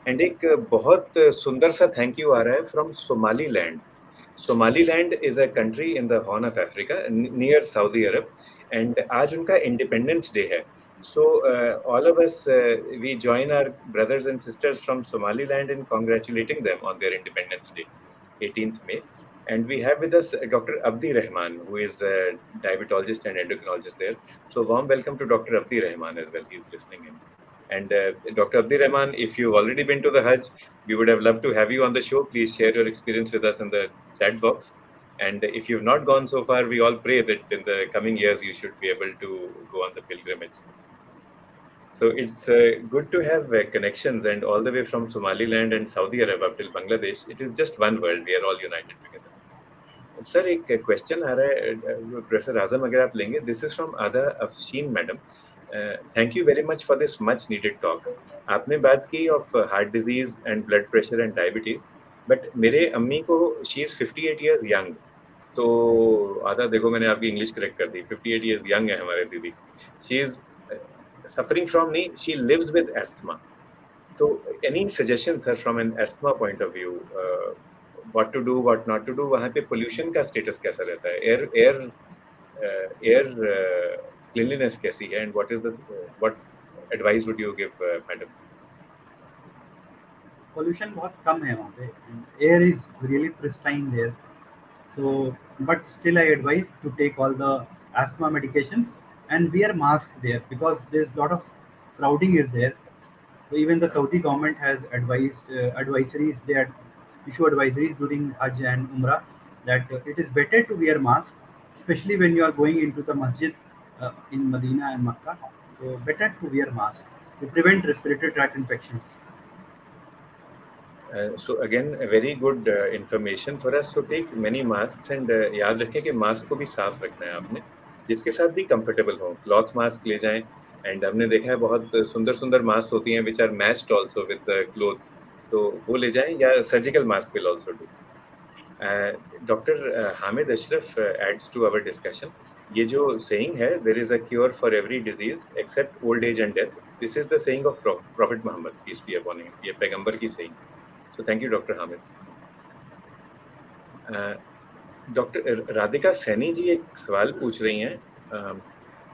And एक बहुत सुंदर सा thank you आ रहा है from Somaliland. Somaliland is a country in the Horn of Africa near Saudi Arab, and आज उनका Independence Day है. So all of us, we join our brothers and sisters from Somaliland in congratulating them on their Independence Day, 18th May. And we have with us Dr. Abdi Rahman, who is a diabetologist and endocrinologist there. So warm welcome to Dr. Abdi Rahman as well. He's listening in. And Dr. Abdi Rahman, if you've already been to the Hajj, we would have loved to have you on the show. Please share your experience with us in the chat box. And if you've not gone so far, we all pray that in the coming years you should be able to go on the pilgrimage. So it's good to have connections, and all the way from Somaliland and Saudi Arab up till Bangladesh, it is just one world. We are all united together. Sir एक question आ रहा है professor आजम, अगर आप लेंगे. This is from आदा Afsheen madam. Thank you very much for this much needed talk. आपने बात की of heart disease and blood pressure and diabetes, but मेरे अम्मी को शी इज 58 ईयर्स यंग. तो आधा देखो, मैंने आपकी इंग्लिश करेक्ट कर दी, 58 ईयर्स यंग है हमारे दीदी. She is suffering from knee, she lives with asthma. So any suggestions sir from an asthma point of view, what to do, what not to do? वहाँ पे pollution का status कैसा रहता है? Air cleanliness कैसी है, and what advice would you give, madam? Pollution बहुत कम है वहाँ पे, air is really pristine there. So, but still, I advise to take all the asthma medications and wear mask there because there's a lot of crowding is there. So even the Saudi government has advised advisories. They issue advisories during Hajj and Umrah that it is better to wear mask, especially when you are going into the masjid in Medina and Mecca. So better to wear mask to prevent respiratory tract infections. So again, a very good information for us. So take many masks and याद रखें कि mask को भी साफ रखना है आपने, जिसके साथ भी कंफर्टेबल हो. क्लॉथ मास्क ले जाएं, एंड हमने देखा है बहुत सुंदर सुंदर मास्क होती हैं which are matched also with clothes, तो वो ले जाएं, या surgical mask will also do. Doctor Hamid Ashraf adds to our discussion. ये जो सेइंग है, there is a cure for every disease except old age and death, this is the saying of prophet Muhammad, peace be upon him. ये पैगंबर की saying है. So thank you, Dr. Hamid. Doctor Radhika Saini ji एक सवाल पूछ रही हैं.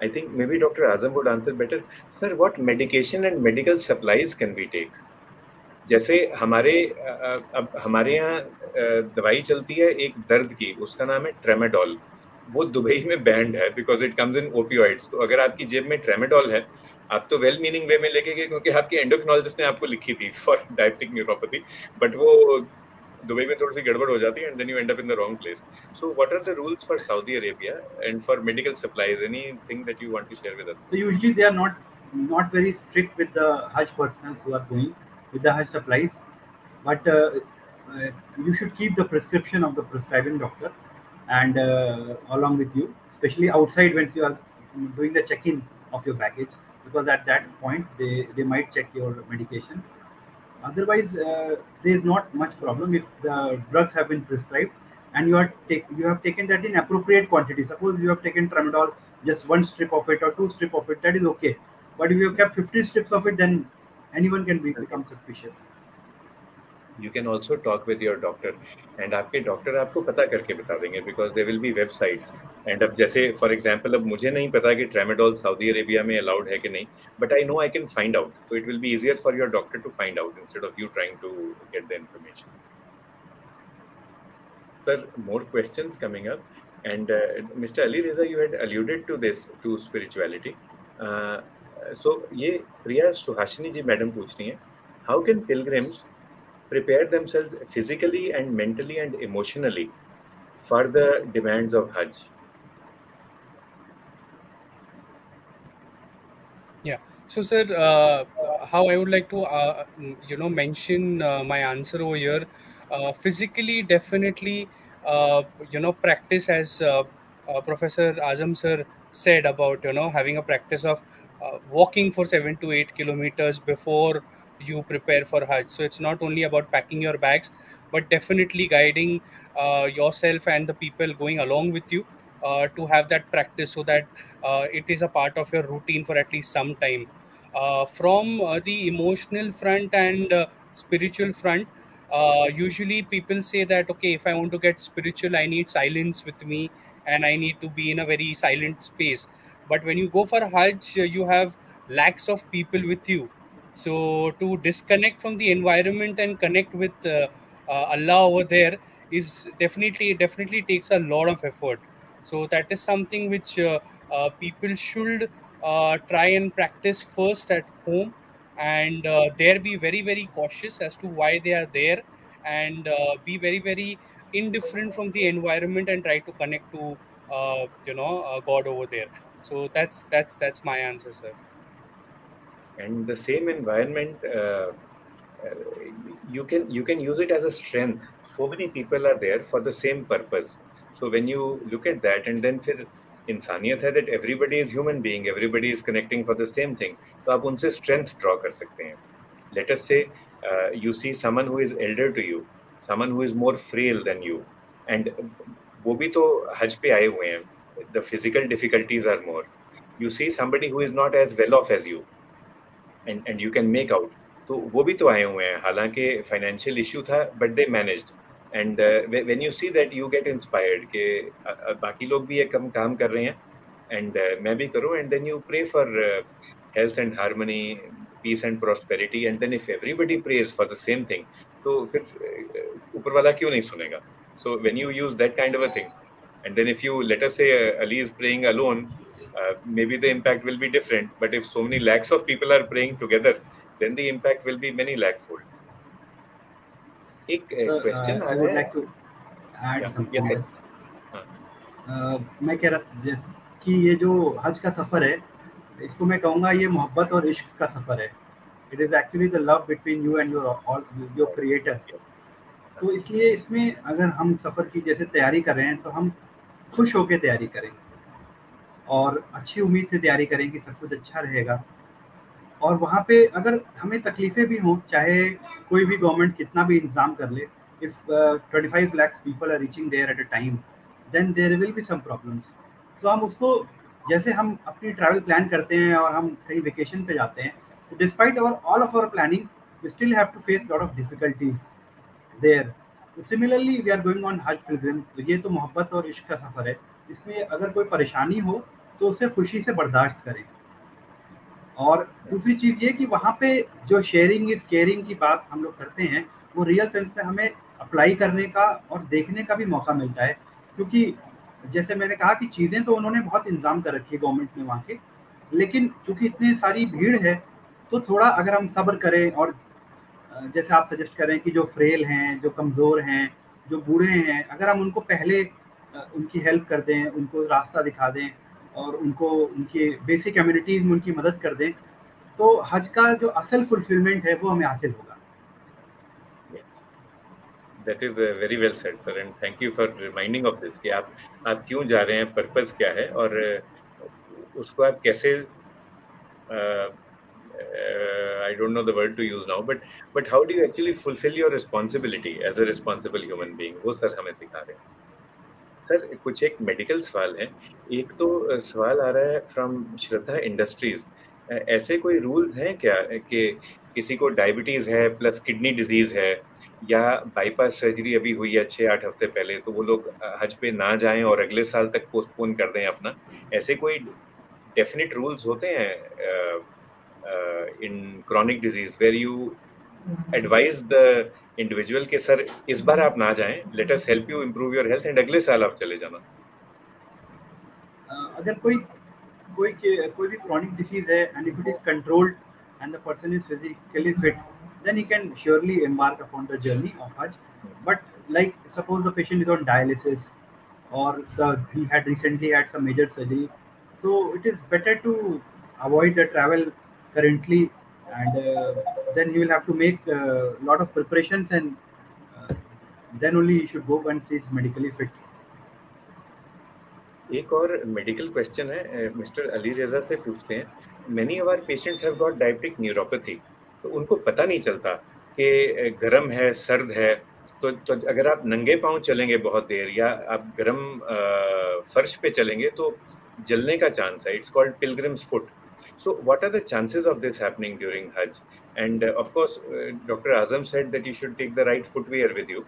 I think maybe doctor Azam would answer better. Sir, what medication and medical supplies can we take? जैसे अब हमारे यहाँ दवाई चलती है एक दर्द की, उसका नाम है ट्रेमाडोल. वो दुबई में बैंड है because it comes in opioids. तो अगर आपकी जेब में ट्रेमाडोल है, आप तो वेल मीनिंग वे में लेके गए क्योंकि आपके एंडोक्रिनोलॉजिस्ट ने आपको लिखी थी फॉर डायबिटिक न्यूरोपैथी, बट वो दुबई में थोड़ी सी गड़बड़ हो जाती है and then you end up in the wrong place. So what are the rules for Saudi Arabia and for medical supplies? Anything that you want to share with us? So usually they are not very strict with the Hajj persons who are going with the Hajj supplies, but you should keep the prescription of the prescribing doctor and along with you, especially outside when you are doing the check-in of your baggage, because at that point they might check your medications. Otherwise, there is not much problem if the drugs have been prescribed and you have taken that in appropriate quantity. Suppose you have taken tramadol, just one strip of it or two strip of it, that is okay. But if you have kept 50 strips of it, then anyone can become suspicious. You can also talk with your doctor, and आपके doctor आपको पता करके बता देंगे because there will be websites. And अब जैसे for example, अब मुझे नहीं पता कि ट्रेमाडोल सऊदी अरेबिया में allowed है कि नहीं, but I know I can find out. So it will be easier for your doctor to find out instead of you trying to get the information. Sir, more questions coming up. And Mr. Alireza, you had alluded to this, to spirituality. So ये प्रिया सुहासिनी जी madam पूछ रही हैं, how can pilgrims prepare themselves physically and mentally and emotionally for the demands of Hajj? Yeah. So, sir, how I would like to, mention my answer over here. Physically, definitely, practice as Professor Azam sir said about, having a practice of walking for 7 to 8 kilometers before you prepare for Hajj. So it's not only about packing your bags, but definitely guiding yourself and the people going along with you to have that practice so that it is a part of your routine for at least some time. From the emotional front and spiritual front, usually people say that, okay, if I want to get spiritual, I need silence with me and I need to be in a very silent space. But when you go for Hajj, you have lakhs of people with you. So to disconnect from the environment and connect with Allah over there is definitely takes a lot of effort. So that is something which people should try and practice first at home, and there be very cautious as to why they are there, and be very indifferent from the environment and try to connect to God over there. So that's my answer, sir. And the same environment, you can use it as a strength. So many people are there for the same purpose. So when you look at that, and then फिर इंसानियत है that everybody is human being, everybody is connecting for the same thing, तो आप उनसे strength draw कर सकते हैं. Let us say you see someone who is elder to you, someone who is more frail than you, and वो भी तो हज पे आए हुए हैं. The physical difficulties are more. You see somebody who is not as well off as you, and you can make out, तो वो भी तो आए हुए हैं, हालांकि फाइनेंशियल इशू था but they managed. And when you see that, you get inspired कि बाकी लोग भी ये काम कर रहे हैं, and मैं भी करूँ, and then you pray for health and harmony, peace and prosperity, and then if everybody prays for the same thing, तो फिर ऊपर वाला क्यों नहीं सुनेगा? So when you use that kind of a thing, and then if you, let us say, Ali is praying alone, maybe the impact will be different. But if so many lakhs of people are praying together, then the impact will be many lakh-fold. एक question uh I रहा would है. like to add something Yes, sir. else. हाँ. मैं कह रहा था कि ये जो हज का सफ़र है, इसको मैं कहूँगा ये मोहब्बत और इश्क का सफ़र है. It is actually the love between you and your creator. तो इसलिए इसमें अगर हम सफ़र की जैसे तैयारी कर रहे हैं तो हम खुश होकर तैयारी करें और अच्छी उम्मीद से तैयारी करें कि सब कुछ अच्छा रहेगा. और वहाँ पे अगर हमें तकलीफ़ें भी हों, चाहे कोई भी गवर्नमेंट कितना भी इंतज़ाम कर ले, if 25 lakhs people are reaching there at a time, then there will be some problems. So हम उसको, जैसे हम अपनी ट्रैवल प्लान करते हैं और हम कहीं वेकेशन पे जाते हैं, तो despite all of our planning, we still have to face lot of difficulties there. तो similarly we are going on Hajj pilgrim. तो ये तो मोहब्बत और इश्क का सफ़र है. इसमें अगर कोई परेशानी हो तो उसे खुशी से बर्दाश्त करें. और दूसरी चीज़ ये कि वहाँ पे जो शेयरिंग इज केयरिंग की बात हम लोग करते हैं, वो रियल सेंस में हमें अप्लाई करने का और देखने का भी मौका मिलता है. क्योंकि जैसे मैंने कहा कि चीज़ें तो उन्होंने बहुत इंतजाम कर रखी है गवर्नमेंट ने वहाँ के, लेकिन चूंकि इतनी सारी भीड़ है, तो थोड़ा अगर हम सब्र करें और जैसे आप सजेस्ट करें कि जो फ्रेल हैं, जो कमज़ोर हैं, जो बूढ़े हैं, अगर हम उनको पहले उनकी हेल्प कर दें, उनको रास्ता दिखा दें और उनको उनके बेसिक कम्युनिटीज़ में उनकी मदद कर दें, तो हज का जो असल फुलफिलमेंट है वो हमें हासिल होगा. Yes, that is very well said, sir, and thank you for reminding of this कि आप क्यों जा रहे हैं, पर्पस क्या है, और उसको आप कैसे, I don't know the word to use now, but how do you actually fulfill your responsibility as a responsible human being? वो सर हमें सिखा रहे हैं. सर कुछ एक मेडिकल सवाल है. एक तो सवाल आ रहा है फ्रॉम श्रद्धा इंडस्ट्रीज. ऐसे कोई रूल्स हैं क्या कि किसी को डायबिटीज है प्लस किडनी डिजीज है, या बाईपास सर्जरी अभी हुई है 6-8 हफ्ते पहले, तो वो लोग हज पे ना जाएं और अगले साल तक पोस्टपोन कर दें अपना? ऐसे कोई डेफिनेट रूल्स होते हैं in chronic disease where you advise the individual के सर इस बार आप ना जाएं, let us help you improve your health, and अगले साल आप चले जाना? अगर कोई भी क्रॉनिक डिसीज है and if it is controlled and the person is physically fit, then he can surely embark upon the journey of Hajj. But like suppose the patient is on dialysis or he had recently had some major surgery, so it is better to avoid the travel currently, and then he will have to make a lot of preparations, and then only he should go once he is medically fit. एक और medical question है, mister Ali Reza से पूछते हैं. Many of our patients have got diabetic neuropathy, तो उनको पता नहीं चलता कि गर्म है सर्द है, तो अगर आप नंगे पांव चलेंगे बहुत देर, या आप गर्म फर्श पे चलेंगे, तो जलने का चांस है. It's called pilgrims foot. So what are the chances of this happening during Hajj? And of course doctor Azam said that you should take the right footwear with you.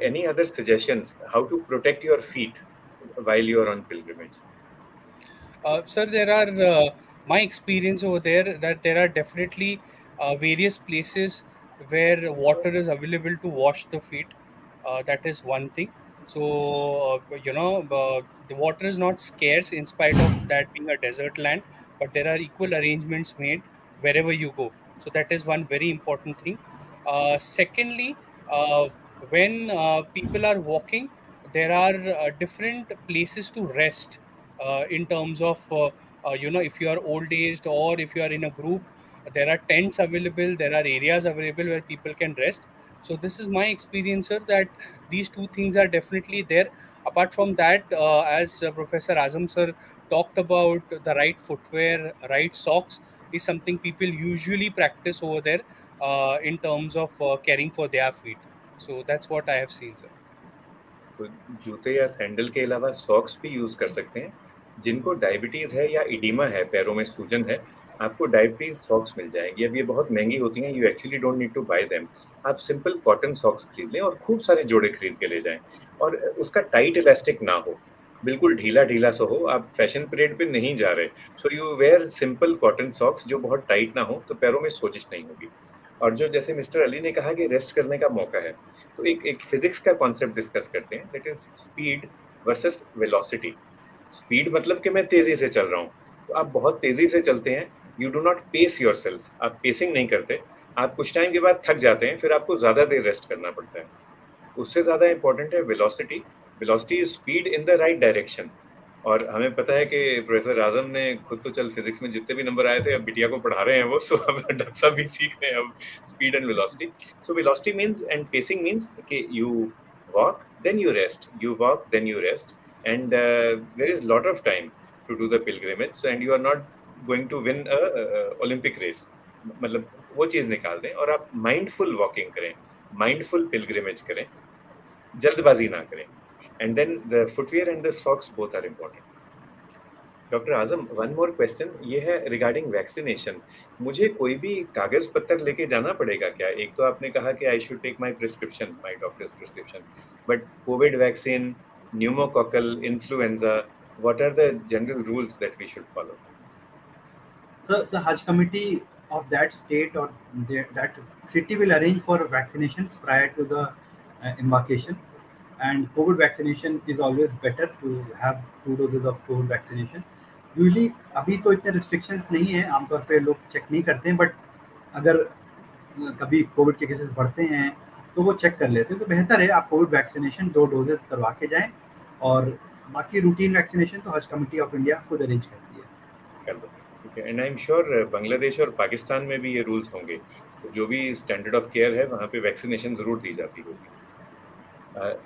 Any other suggestions how to protect your feet while you are on pilgrimage? Sir, there are my experience over there that there are definitely various places where water is available to wash the feet. That is one thing. So the water is not scarce in spite of that being a desert land, but there are equal arrangements made wherever you go. So that is one very important thing. Secondly, when people are walking, there are different places to rest in terms of if you are old aged or if you are in a group, there are tents available, there are areas available where people can rest. So this is my experience, sir, that these two things are definitely there. Apart from that, as Professor Azam sir talked about, the right footwear, right socks is something people usually practice over there in terms of caring for their feet. So that's what I have seen, sir. तो जूते या sandal के अलावा socks भी use कर सकते हैं. जिनको डायबिटीज है या इडीमा है, पैरों में सूजन है, आपको डायबिटीज सॉक्स मिल जाएंगी. अब ये बहुत महंगी होती हैं, you actually don't need to buy them. आप सिंपल कॉटन सॉक्स खरीद लें और खूब सारे जोड़े खरीद के ले जाएं, और उसका टाइट इलास्टिक ना हो. बिल्कुल ढीला ढीला सा हो, आप फैशन परेड पे नहीं जा रहे, so you wear simple cotton socks जो बहुत टाइट ना हो, तो पैरों में सोजिश नहीं होगी। और जो जैसे मिस्टर अली ने कहा कि रेस्ट करने का मौका है, तो एक एक फिजिक्स का कॉन्सेप्ट डिस्कस करते हैं, that is speed versus velocity. Speed मतलब कि मैं तेजी से चल रहा हूँ, तो आप बहुत तेजी से चलते हैं, you do not pace yourself, आप पेसिंग नहीं करते, आप कुछ टाइम के बाद थक जाते हैं, फिर आपको ज्यादा देर रेस्ट करना पड़ता है। उससे ज्यादा इंपॉर्टेंट है velocity. Velocity is speed in the right direction. और हमें पता है कि प्रोफेसर आजम ने खुद तो चल फिजिक्स में जितने भी नंबर आए थे, अब बिटिया को पढ़ा रहे हैं वो, सो अब डॉक्टर साहब भी सीख रहे हैं अब speed and velocity. So velocity means and pacing means कि you walk then you rest, you walk then you rest, and there is lot of time to do the pilgrimage, and you are not going to win a Olympic race. मतलब वो चीज निकाल दें और आप mindful walking करें, mindful pilgrimage करें, जल्दबाजी ना करें। And then the footwear and the socks both are important. Doctor Azam, one more question, ये है रिगार्डिंग वैक्सीनेशन। मुझे कोई भी कागज पत्तर लेके जाना पड़ेगा क्या? एक तो आपने कहा कि I should take my prescription, my doctor's prescription, but COVID vaccine, pneumococcal, influenza, what are the general rules that we should follow? So the Hajj committee of that state or that city will arrange for vaccinations prior to the embarkation. And COVID vaccination is always better to have 2 doses of COVID vaccination. Usually अभी तो इतने restrictions नहीं है, आमतौर पे लोग check नहीं करते हैं, बट अगर कभी कोविड के केसेस बढ़ते हैं तो वो चेक कर लेते हैं। तो बेहतर है आप कोविड वैक्सीनेशन 2 डोजेस करवा के जाएं, और बाकी रूटीन वैक्सीनेशन तो हज कमेटी ऑफ इंडिया खुद अरेंज करती है। कर दो, ठीक है। And I am sure Bangladesh और पाकिस्तान में भी ये रूल्स होंगे, तो जो भी स्टैंडर्ड ऑफ केयर है वहाँ पे वैक्सीनेशन जरूर दी जाती होगी।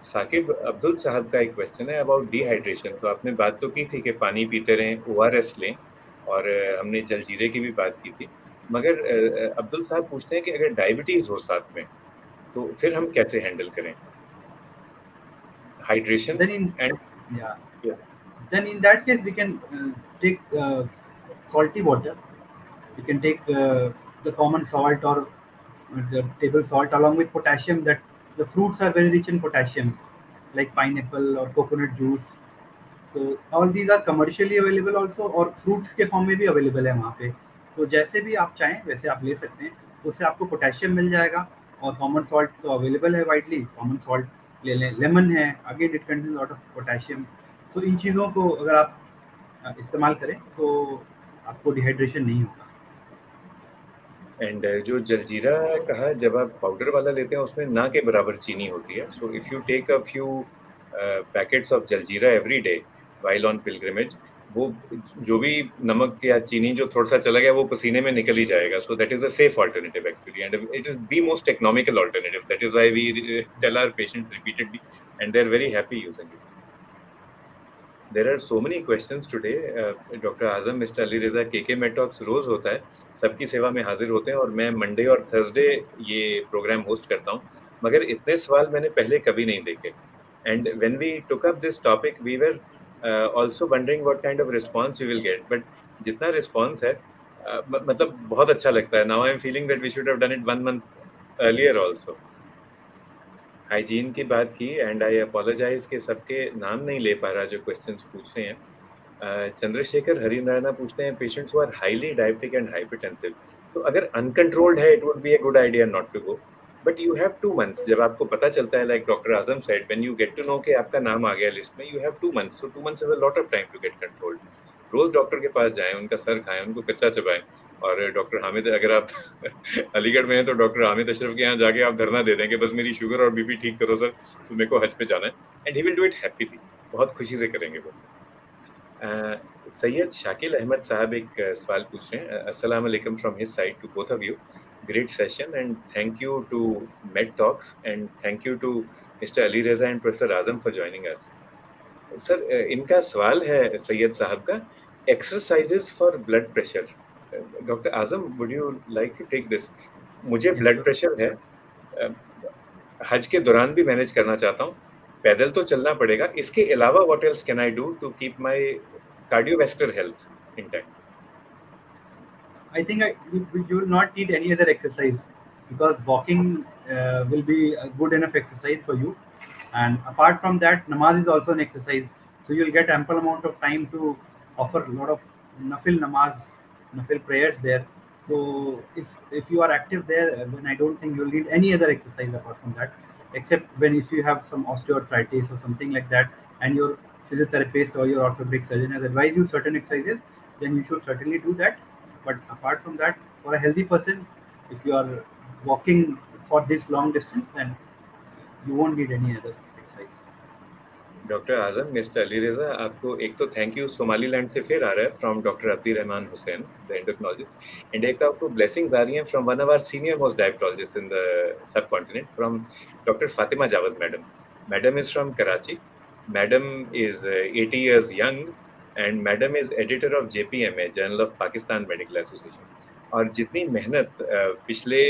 साकिब अब्दुल साहब का एक क्वेश्चन है अबाउट डिहाइड्रेशन। तो आपने बात तो की थी कि पानी पीते रहें, ओआरएस लें, और हमने जलजीरे की भी बात की थी, मगर अब्दुल साहब पूछते हैं कि अगर डायबिटीज हो साथ में, तो फिर हम कैसे हैंडल करें hydration Then in and? yeah, yes. then in that case we can take salty water. We can take the common salt or the table salt along with potassium. That the fruits are very rich in potassium, like pineapple or coconut juice. So all these are commercially available also, और fruits के form में भी available है वहाँ पे। तो जैसे भी आप चाहें वैसे आप ले सकते हैं, तो उससे आपको पोटेशियम मिल जाएगा। और कॉमन सॉल्ट तो अवेलेबल है वाइडली, कॉमन सॉल्ट ले लें। लेमन है, again it contains lot of potassium. तो इन चीज़ों को अगर आप इस्तेमाल करें तो आपको डिहाइड्रेशन नहीं होगा। एंड जो जलजीरा कहा, जब आप पाउडर वाला लेते हैं उसमें ना के बराबर चीनी होती है, so if you take a few packets of jaljeera every day while on pilgrimage, वो जो भी नमक या चीनी जो थोड़ा सा चला गया वो पसीने में निकल ही जाएगा। So that is a safe alternative actually, and it is the most economical alternative. That is why we tell our patients repeatedly, and they are very happy using it. There are so many questions today. Doctor Azam, mister Alireza, के मेटॉक्स रोज होता है, सबकी सेवा में हाजिर होते हैं, और मैं मंडे और थर्सडे ये प्रोग्राम होस्ट करता हूँ, मगर इतने सवाल मैंने पहले कभी नहीं देखे। And when we took up this topic we were also wondering what kind of response we will get, but जितना रिस्पांस है मतलब बहुत अच्छा लगता है। Now I am feeling that we should have done it 1 month earlier also. Hygiene की बात की, एंड आई अपोलोजाइज कि सबके नाम नहीं ले पा रहा जो क्वेश्चंस पूछ रहे हैं। चंद्रशेखर हरिनारायण पूछते हैं, patients who are highly diabetic and hypertensive, तो अगर अनकंट्रोल्ड है it would be a good idea not to go, but you have 2 months। जब आपको पता चलता है, like doctor Azam said, when you get to know कि आपका नाम आ गया लिस्ट में, you have 2 months, so 2 months is a lot of time to get controlled. रोज डॉक्टर के पास जाएं, उनका सर खाएं, उनको कच्चा चबाएं। और डॉक्टर हामिद, अगर आप अलीगढ़ में हैं तो डॉक्टर हामिद अशरफ के यहाँ जाके आप धरना दे दें कि बस मेरी शुगर और बीपी ठीक करो सर, तो मेरे को हज पे जाना है, and he will do it happily, बहुत खुशी से करेंगे वो। सैयद शाकिल अहमद साहब एक सवाल पूछ रहे हैं, अस्सलाम वालेकुम from his side to both of you, great session and thank you to Med Talks, and thank you to mister Ali Raza and professor Azam for joining us. Sir, इनका सवाल है सैयद साहब का, exercises for blood pressure. Doctor Azam, would you like to take this? मुझे Yes, blood sure. Pressure है, हज के दौरान भी मैनेज करना चाहता हूँ, पैदल तो चलना पड़ेगा, इसके अलावा what else can I do to keep my cardiovascular health intact? I think you will not need any other exercise, because walking will be a good enough exercise for you. And apart from that, namaz is also an exercise. So you'll get ample amount of time to offer a lot of nafil namaz, nafil prayers there. So if you are active there, then I don't think you'll need any other exercise apart from that, except when if you have some osteoarthritis or something like that, and your physiotherapist or your orthopedic surgeon has advised you certain exercises, then you should certainly do that. But apart from that, for a healthy person, if you are walking for this long distance, then you won't need any other exercise. Doctor Azam, mister Ali Reza, आपको एक तो thank you Somaliland से फिर आ रहा है from doctor Abdi Rahman Hussain, the endocrinologist, and एक आपको ब्लेसिंग्स आ रही हैं from one of our senior most diabetologist in the subcontinent, from doctor Fatima Javed madam. Madam is from Karachi. Madam is 80 years young, and madam is editor of JPMA, journal of Pakistan medical association. और जितनी मेहनत पिछले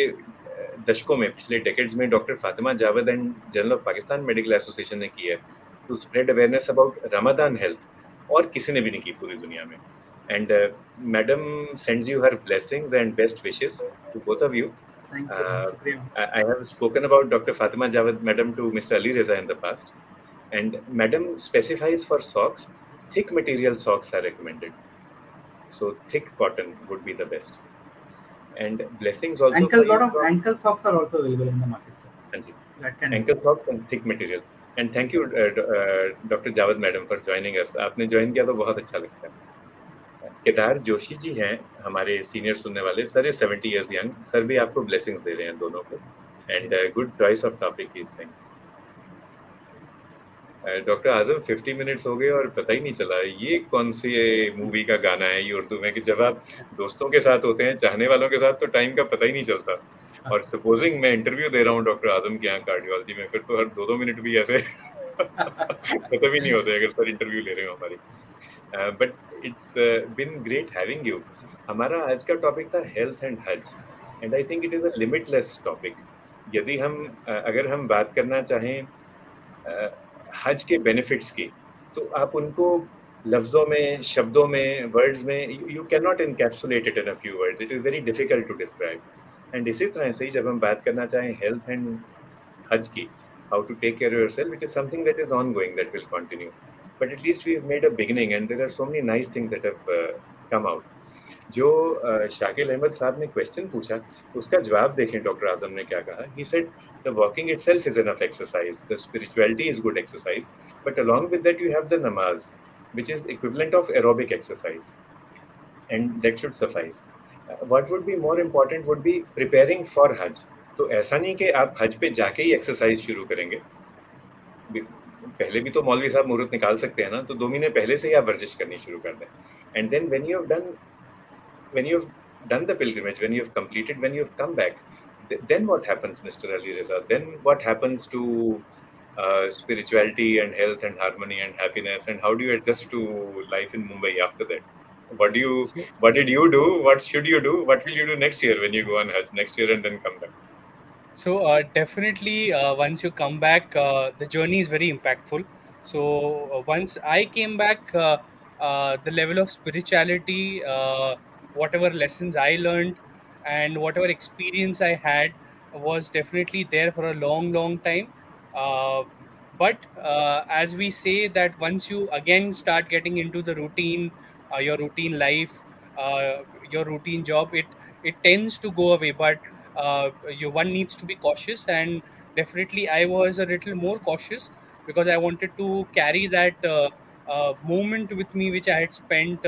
दशकों में, पिछले decades में doctor Fatima Javed and journal of Pakistan medical association ने की है to spread awareness about Ramadan health, और किसी ने भी नहीं की पूरी दुनिया में. And Madam sends you her blessings and best wishes to both of you. Thank you. I have spoken about Dr. Fatima Javed Madam to Mr. Ali Reza in the past, and Madam specifies for socks, thick material socks are recommended. So thick cotton would be the best. And blessings also. A lot of ankle socks are also available in the market, sir. That can ankle socks and thick material. And thank you, Dr. Javed Madam, for joining us. आपने join किया तो बहुत अच्छा लगता है. केदार जोशी जी हैं हमारे senior सुनने वाले. Sir is 70 years young. Sir भी आपको ब्लेसिंग्स दे रहे हैं दोनों को. And good choice of topic is thing. Doctor Azam, 50 minutes हो गए और पता ही नहीं चला ये कौन सी मूवी का गाना है ये उर्दू में, कि जब आप दोस्तों के साथ होते हैं, चाहने वालों के साथ, तो टाइम का पता ही नहीं चलता. और सपोजिंग मैं इंटरव्यू दे रहा हूँ डॉक्टर आजम के यहाँ कार्डियोलॉजी में, फिर तो हर 2-2 मिनट भी ऐसे खत्म ही नहीं होते अगर सर इंटरव्यू ले रहे हो हमारी. But it's been great having you. हमारा आज का टॉपिक था हेल्थ एंड हज, and I think it is a limitless topic. यदि हम अगर हम बात करना चाहें हज के बेनिफिट्स की, तो आप उनको लफ्ज़ों में, शब्दों में, वर्ड्स में, you can not encapsulate it in a few words. It is very difficult to describe. And इसी तरह से जब हम बात करना चाहें हेल्थ एंड हज की, how to take care of yourself, it is something that is ongoing, that will continue. But at least we have made a beginning, and there are so many nice things that have come out. जो शाकिल अहमद साहब ने question पूछा, उसका जवाब देखें doctor आजम ने क्या कहा. He said the walking itself is enough exercise, the spirituality is good exercise, but along with that you have the namaz, which is equivalent of aerobic exercise, and that should suffice. What would be more important would be preparing for Hajj. तो ऐसा नहीं कि आप हज पे जाके ही exercise शुरू करेंगे. पहले भी तो मौलवी साहब मुहूर्त निकाल सकते हैं ना, तो 2 महीने पहले से ही आप वर्जिश करनी शुरू कर दें. And then when you have done the pilgrimage, when you have completed, when you have come back, then what happens, Mr. Ali Reza? Then what happens to spirituality and health and harmony and happiness, and how do you adjust to life in Mumbai after that? What did you do? What should you do? What will you do next year when you go on Hajj next year and then come back? So definitely once you come back, the journey is very impactful. So once I came back, the level of spirituality, whatever lessons I learned and whatever experience I had was definitely there for a long time. But as we say that once you again start getting into the routine, your routine life, your routine job, it tends to go away. But one needs to be cautious, and definitely I was a little more cautious because I wanted to carry that moment with me which I had spent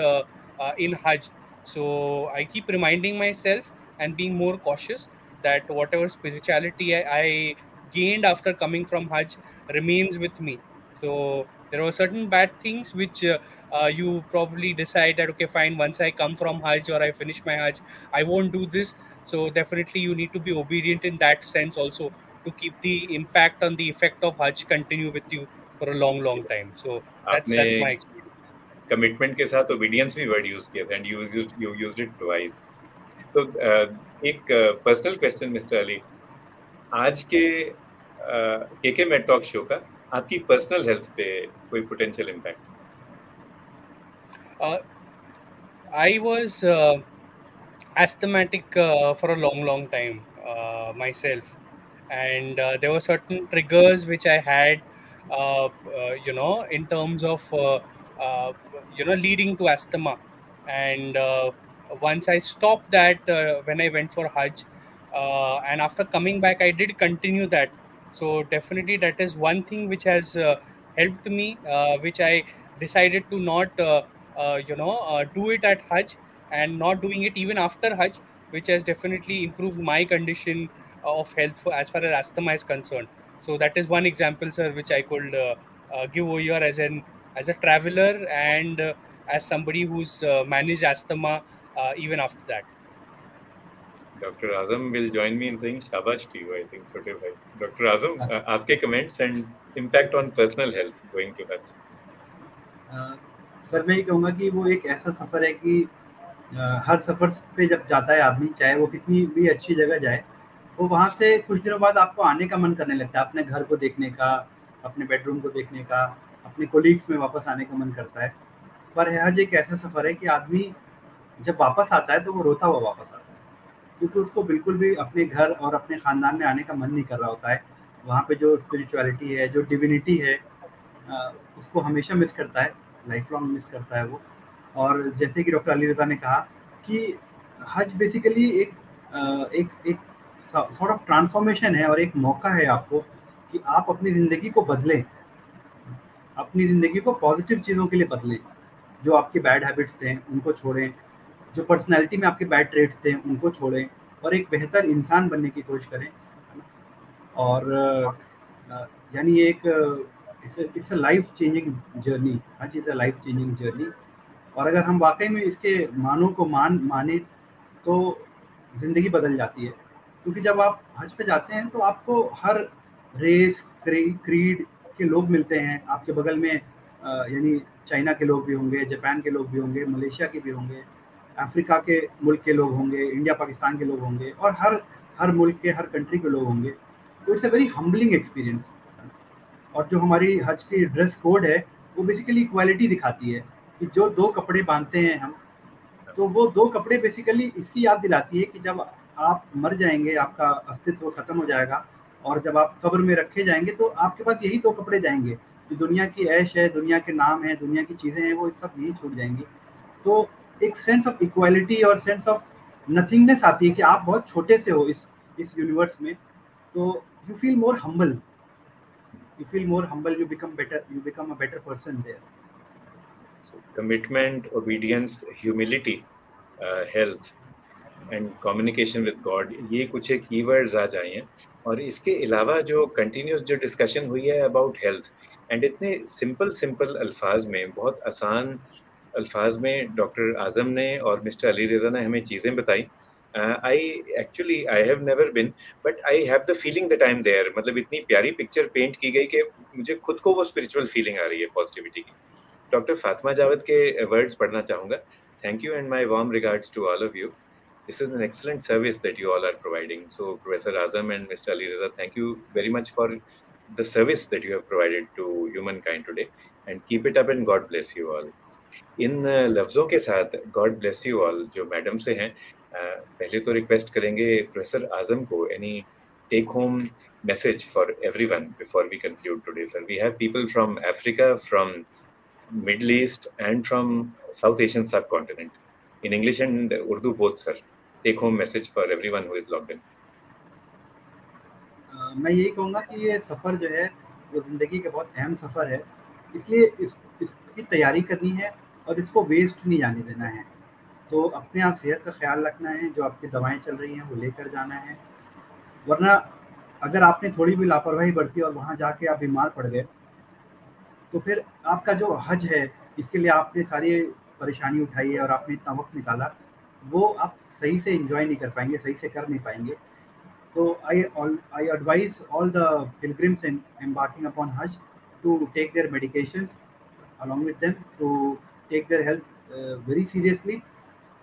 in Hajj. So I keep reminding myself and being more cautious that whatever spirituality I gained after coming from Hajj remains with me. So there are certain bad things which you probably decide that, okay, fine, once I come from Hajj or I finish my Hajj, I won't do this. So definitely you need to be obedient in that sense also, to keep the impact on the effect of Hajj continue with you for a long time. So that's my experience. Commitment के साथ obedience भी word use किया था, and you used it twice. तो एक personal question, Mr. Ali, आज के KK Med Talk show का आपकी पर्सनल हेल्थ पे कोई potential impact? I was asthmatic for a long time myself, and there were certain triggers which I had in terms of uh, leading to asthma. And once I stopped that when I went for Hajj, and after coming back, I did continue that. So definitely, that is one thing which has helped me, which I decided to not, do it at Hajj, and not doing it even after Hajj, which has definitely improved my condition of health as far as asthma is concerned. So that is one example, sir, which I could give over here as a traveler, and as somebody who's managed asthma even after that. Dr. Azam will join me in saying shabash to you, I think, Chote bhai. Dr. Azam, आपके comments and impact on personal health going to Hajj. Sir मैं ये कहूँगा कि वो एक ऐसा सफ़र है कि हर सफ़र पे जब जाता है आदमी, चाहे वो कितनी भी अच्छी जगह जाए, तो वहाँ से कुछ दिनों बाद आपको आने का मन करने लगता है, अपने घर को देखने का, अपने बेडरूम को देखने का, अपने कोलीग्स में वापस आने का मन करता है। पर हज एक ऐसा सफ़र है कि आदमी जब वापस आता है तो वो रोता हुआ वापस आता है, क्योंकि उसको बिल्कुल भी अपने घर और अपने ख़ानदान में आने का मन नहीं कर रहा होता है। वहाँ पे जो स्पिरिचुअलिटी है, जो डिविनिटी है, उसको हमेशा मिस करता है, लाइफ लॉन्ग मिस करता है वो। और जैसे कि डॉक्टर अली रज़ा ने कहा कि हज बेसिकली एक एक सॉर्ट ऑफ ट्रांसफॉर्मेशन है और एक मौका है आपको कि आप अपनी ज़िंदगी को बदलें, अपनी ज़िंदगी को पॉजिटिव चीज़ों के लिए बदलें। जो आपके बैड हैबिट्स थे उनको छोड़ें, जो पर्सनैलिटी में आपके बैड ट्रेट्स थे उनको छोड़ें, और एक बेहतर इंसान बनने की कोशिश करें। और यानी एक it's a life changing journey, Hajj is a life changing journey. और अगर हम वाकई में इसके मानों को माने तो ज़िंदगी बदल जाती है, क्योंकि जब आप हज पे जाते हैं तो आपको हर रेस क्रीड के लोग मिलते हैं आपके बगल में। यानी चाइना के लोग भी होंगे, जापान के लोग भी होंगे, मलेशिया के भी होंगे, अफ्रीका के मुल्क के लोग होंगे, इंडिया पाकिस्तान के लोग होंगे, और हर मुल्क के, हर कंट्री के लोग होंगे। तो it's a very humbling experience. और जो हमारी हज की ड्रेस कोड है वो बेसिकली इक्वालिटी दिखाती है कि जो दो कपड़े बांधते हैं हम, तो वो दो कपड़े बेसिकली इसकी याद दिलाती है कि जब आप मर जाएंगे, आपका अस्तित्व खत्म हो जाएगा, और जब आप कब्र में रखे जाएंगे तो आपके पास यही दो कपड़े जाएंगे। जो दुनिया की ऐश है, दुनिया के नाम है, दुनिया की चीज़ें हैं, वो सब यही छूट जाएंगी। तो एक सेंस ऑफ इक्वालिटी और सेंस ऑफ नथिंगनेस आती है कि आप बहुत छोटे से हो इस यूनिवर्स में। तो you feel more humble, you become a better person there. So commitment, obedience, humility, health and communication with God, ये कुछ एक कीवर्ड्स आ जाए हैं। और इसके अलावा जो कंटिन्यूस जो डिस्कशन हुई है अबाउट हेल्थ, एंड इतने सिंपल सिंपल अल्फाज में, बहुत आसान अल्फाज में डॉक्टर आजम ने और मिस्टर अली रज़ा ने हमें चीज़ें बताई। I have never been, but I have the feeling that I am there. मतलब इतनी प्यारी पिक्चर पेंट की गई कि मुझे खुद को वो स्पिरिचुअल फीलिंग आ रही है, पॉजिटिविटी की। डॉक्टर फातिमा जावेद के वर्ड्स पढ़ना चाहूँगा। Thank you and my warm regards to all of you. This is an excellent service that you all are providing. So, Professor Azam and Mr. Alireza, thank you very much for the service that you have provided to humankind today. And keep it up and God bless you all. इन लफ्ज़ों के साथ God bless you all जो madam से हैं, पहले तो request करेंगे प्रोफेसर आजम को any take home message for everyone before we conclude today, sir. We have people from Africa, from Middle East, and from South Asian subcontinent. In English and Urdu both, sir. Take home message for everyone who is logged in. मैं यही कहूँगा कि ये सफ़र जो है वो ज़िंदगी का बहुत अहम सफ़र है, इसलिए इसकी तैयारी करनी है और इसको वेस्ट नहीं जाने देना है। तो अपने यहाँ सेहत का ख्याल रखना है, जो आपकी दवाएं चल रही हैं वो लेकर जाना है, वरना अगर आपने थोड़ी भी लापरवाही बरती और वहाँ जाके आप बीमार पड़ गए तो फिर आपका जो हज है, इसके लिए आपने सारी परेशानी उठाई है और आपने इतना वक्त निकाला, वो आप सही से एंजॉय नहीं कर पाएंगे, सही से कर नहीं पाएंगे। So I advise all the pilgrims embarking upon Hajj to take their medications along with them, to take their health very seriously,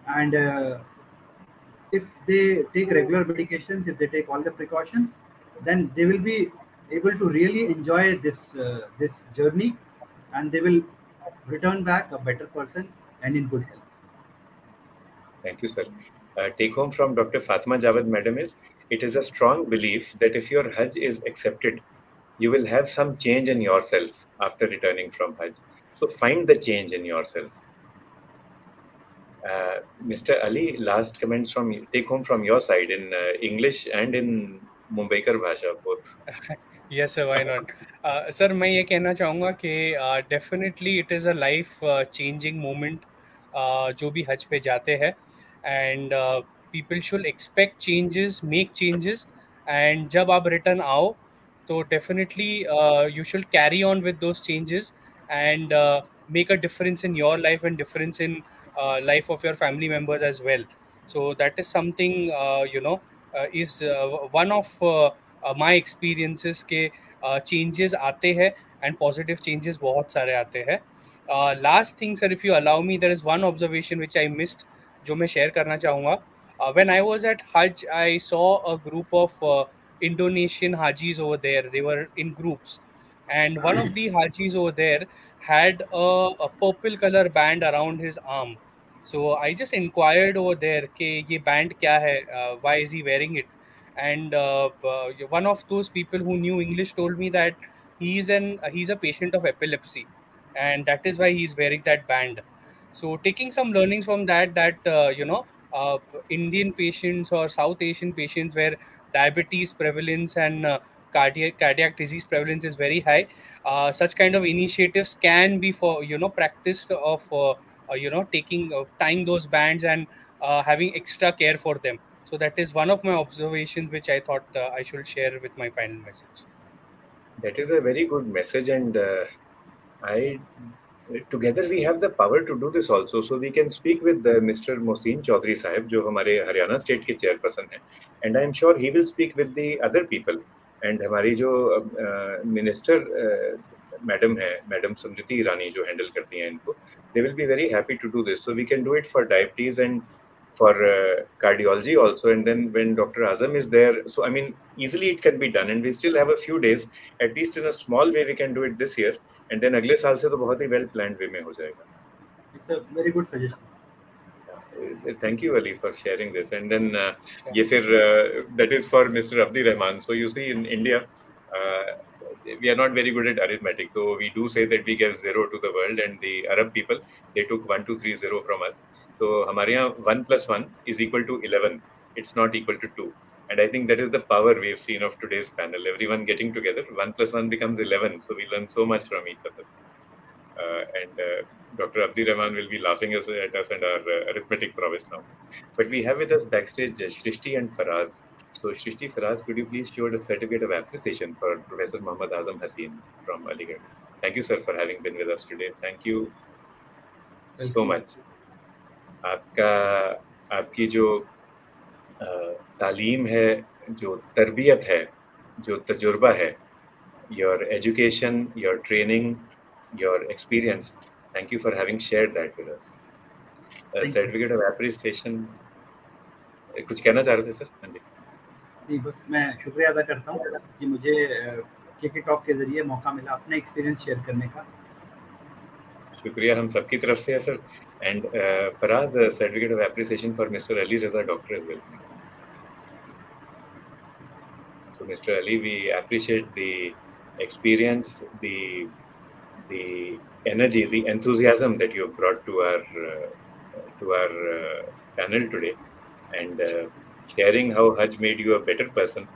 and if they take regular medications, if they take all the precautions, then they will be able to really enjoy this journey, and they will return back a better person and in good health. Thank you, sir. Take home from Dr. Fatima Javed, madam, is it is a strong belief that if your Hajj is accepted, You will have some change in yourself after returning from Hajj. So find the change in yourself. Mr. Ali, last comments from you, take home from your side in English and in Mumbaikar Bhasha, both. Yes sir, why not. Sir मैं ये कहना चाहूँगा कि definitely it is a life changing moment जो भी हज पे जाते हैं, and people should expect changes, make changes, and जब आप रिटर्न आओ तो definitely you should carry on with those changes and make a difference in your life and difference in life of your family members as well. So that is something is one of my experiences के changes आते हैं, and positive changes बहुत सारे आते हैं। Last thing sir, if you allow me, there is one observation which I missed, जो मैं share करना चाहूँगा। व्हेन आई वाज एट हज, I saw a group of Indonesian Hajis over there. They were in groups, and one of the Hajis over there had a purple color band around his arm. So I just inquired over there कि ये band क्या है, why is he wearing it? And one of those people who knew English told me that he's a patient of epilepsy, and that is why he's wearing that band. So taking some learnings from that Indian patients or South Asian patients where diabetes prevalence and cardiac disease prevalence is very high, such kind of initiatives can be for practiced of taking tying those bands and having extra care for them. So that is one of my observations which I thought I should share with my final message. That is a very good message, and I together we have the power to do this also. So we can speak with Mr. Mohsin Chaudhary Sahib, जो हमारे Haryana state के chairperson हैं, and I'm sure he will speak with the other people. And हमारी जो minister madam है, madam समृति ईरानी जो handle करती हैं इनको, they will be very happy to do this. So we can do it for diabetes and for cardiology also. And then when Dr. Azam is there, so I mean, easily it can be done. And we still have a few days, at least in a small way, we can do it this year. And then अगले साल से तो बहुत ही well planned way में हो जाएगा. It's a very good suggestion. Thank you, Ali, for sharing this. And then ये फिर that is for Mr. Abdi Rahman. So you see, in India, we are not very good at arithmetic. So we do say that we gave 0 to the world, and the Arab people, they took 1, 2, 3, 0 from us. So हमारे यहाँ 1 + 1 is equal to 11. It's not equal to 2. And I think that is the power we've seen of today's panel. Everyone getting together, 1 + 1 becomes 11. So we learn so much from each other. And Dr. Abdi Rahman will be laughing at us and our arithmetic prowess now. But we have with us backstage Shrishti and Faraz. So Shrishti, Faraz, could you please show a certificate of appreciation for Professor Muhammad Azam Haseen from Aligarh? Thank you, sir, for having been with us today. Thank you so much. आपकी जो तालीम है, जो तरबियत है, जो तजुर्बा है, your education, your training, your experience, thank you for having shared that with us. A certificate of appreciation. कुछ कहना चाह रहे थे सर? हाँ जी। नहीं, बस मैं शुक्रिया अदा करता हूँ कि मुझे केके टॉक के जरिए मौका मिला अपना एक्सपीरियंस शेयर करने का। शुक्रिया हम सबकी तरफ से है sir. And Faraz, a certificate of appreciation for Mr. Alireza Doctor as well, please. So Mr. Ali, we appreciate the experience, the energy, the enthusiasm that you have brought to our panel today, and sharing how Hajj made you a better person.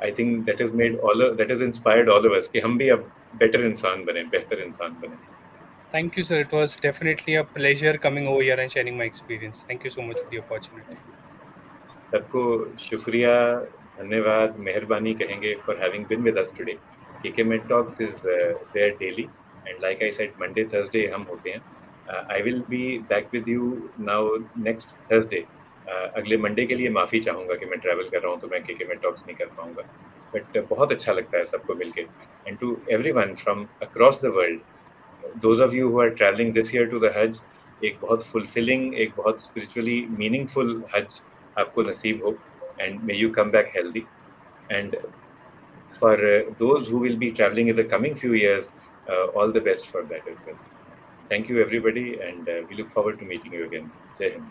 I think that has inspired all of us कि हम भी अब better इंसान बने, बेहतर इंसान बने. Thank you, sir. It was definitely a pleasure coming over here and sharing my experience. Thank you so much for the opportunity. सबको शुक्रिया, धन्यवाद, मेहरबानी कहेंगे for having been with us today. KK Med Talks is there daily, and like I said, Monday, Thursday हम होते हैं. I will be back with you now next Thursday. अगले Monday के लिए माफ़ी चाहूँगा कि मैं ट्रैवल कर रहा हूँ तो मैं KK Med Talks नहीं कर पाऊँगा. But बहुत अच्छा लगता है सबको मिलके. And to everyone from across the world, those of you who are traveling this year to the Hajj, एक बहुत fulfilling, एक बहुत spiritually meaningful Hajj आपको नसीब हो, and may you come back healthy. And for those who will be traveling in the coming few years, all the best for that as well. Thank you everybody, and we look forward to meeting you again. Jai Hind.